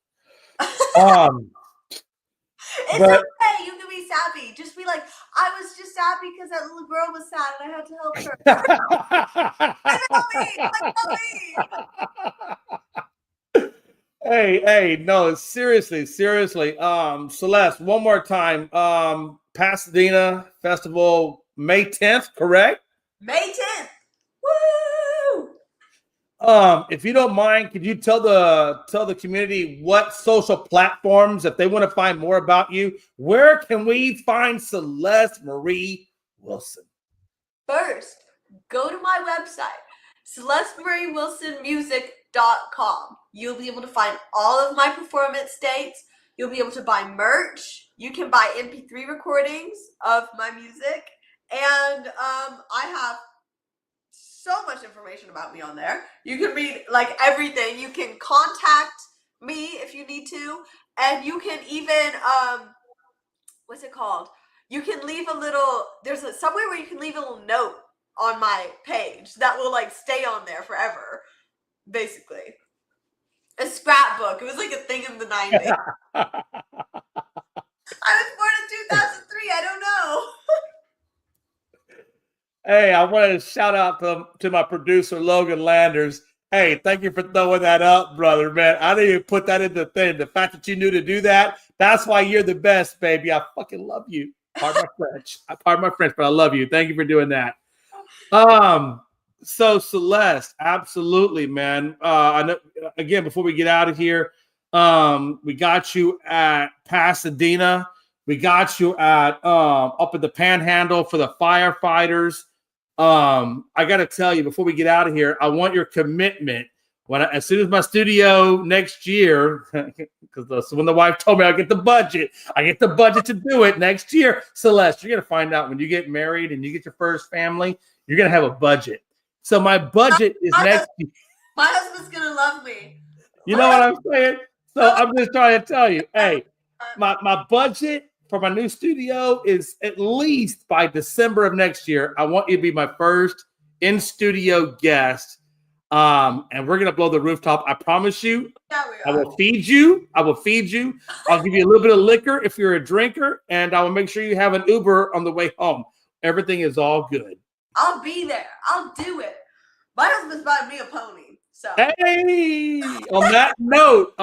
It's okay. You can be sappy. Just be like, I was just sappy because that little girl was sad and I had to help her. Hey, no, seriously. Celeste, one more time. Pasadena Festival, May 10th, correct? May 10th. Woo! If you don't mind, could you tell the community what social platforms, if they want to find more about you, where can we find Celeste Marie Wilson? First, go to my website, CelesteMarieWilsonMusic.com. You'll be able to find all of my performance dates. You'll be able to buy merch. You can buy MP3 recordings of my music. And I have so much information about me on there. You can read like everything. You can contact me if you need to. And you can even, what's it called? You can leave a little, somewhere where you can leave a little note on my page that will like stay on there forever, basically. A scrapbook. It was like a thing in the 90s. I was born in 2003. I don't know. Hey, I wanted to shout out to my producer, Logan Landers. Hey, thank you for throwing that up, brother, man. I didn't even put that in the thing. The fact that you knew to do that, that's why you're the best, baby. I fucking love you. Pardon my French. Pardon my French, but I love you. Thank you for doing that. So Celeste, absolutely, man. I know, again, before we get out of here, we got you at Pasadena. We got you at up at the Panhandle for the firefighters. I got to tell you before we get out of here, I want your commitment. As soon as my studio next year, because when the wife told me I get the budget to do it next year. Celeste, you're gonna find out when you get married and you get your first family, you're gonna have a budget. So my budget is next year. My husband's gonna love me. You know what I'm saying? So I'm just trying to tell you, hey, my budget for my new studio is at least by December of next year. I want you to be my first in-studio guest. And we're gonna blow the rooftop. I promise you. Yeah, I will feed you. I'll give you a little bit of liquor if you're a drinker, and I will make sure you have an Uber on the way home. Everything is all good. I'll be there. I'll do it. My husband's buying me a pony. So hey, on that note,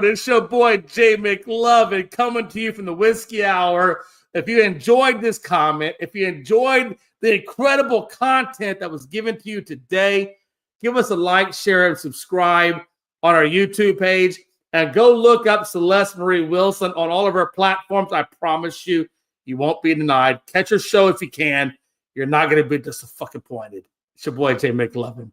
it's your boy Jay McLovin coming to you from the Whiskey Hour. If you enjoyed this comment, if you enjoyed the incredible content that was given to you today, give us a like, share, and subscribe on our YouTube page. And go look up Celeste Marie Wilson on all of our platforms. I promise you, you won't be denied. Catch her show if you can. You're not going to be disappointed. It's your boy, Jay McLovin.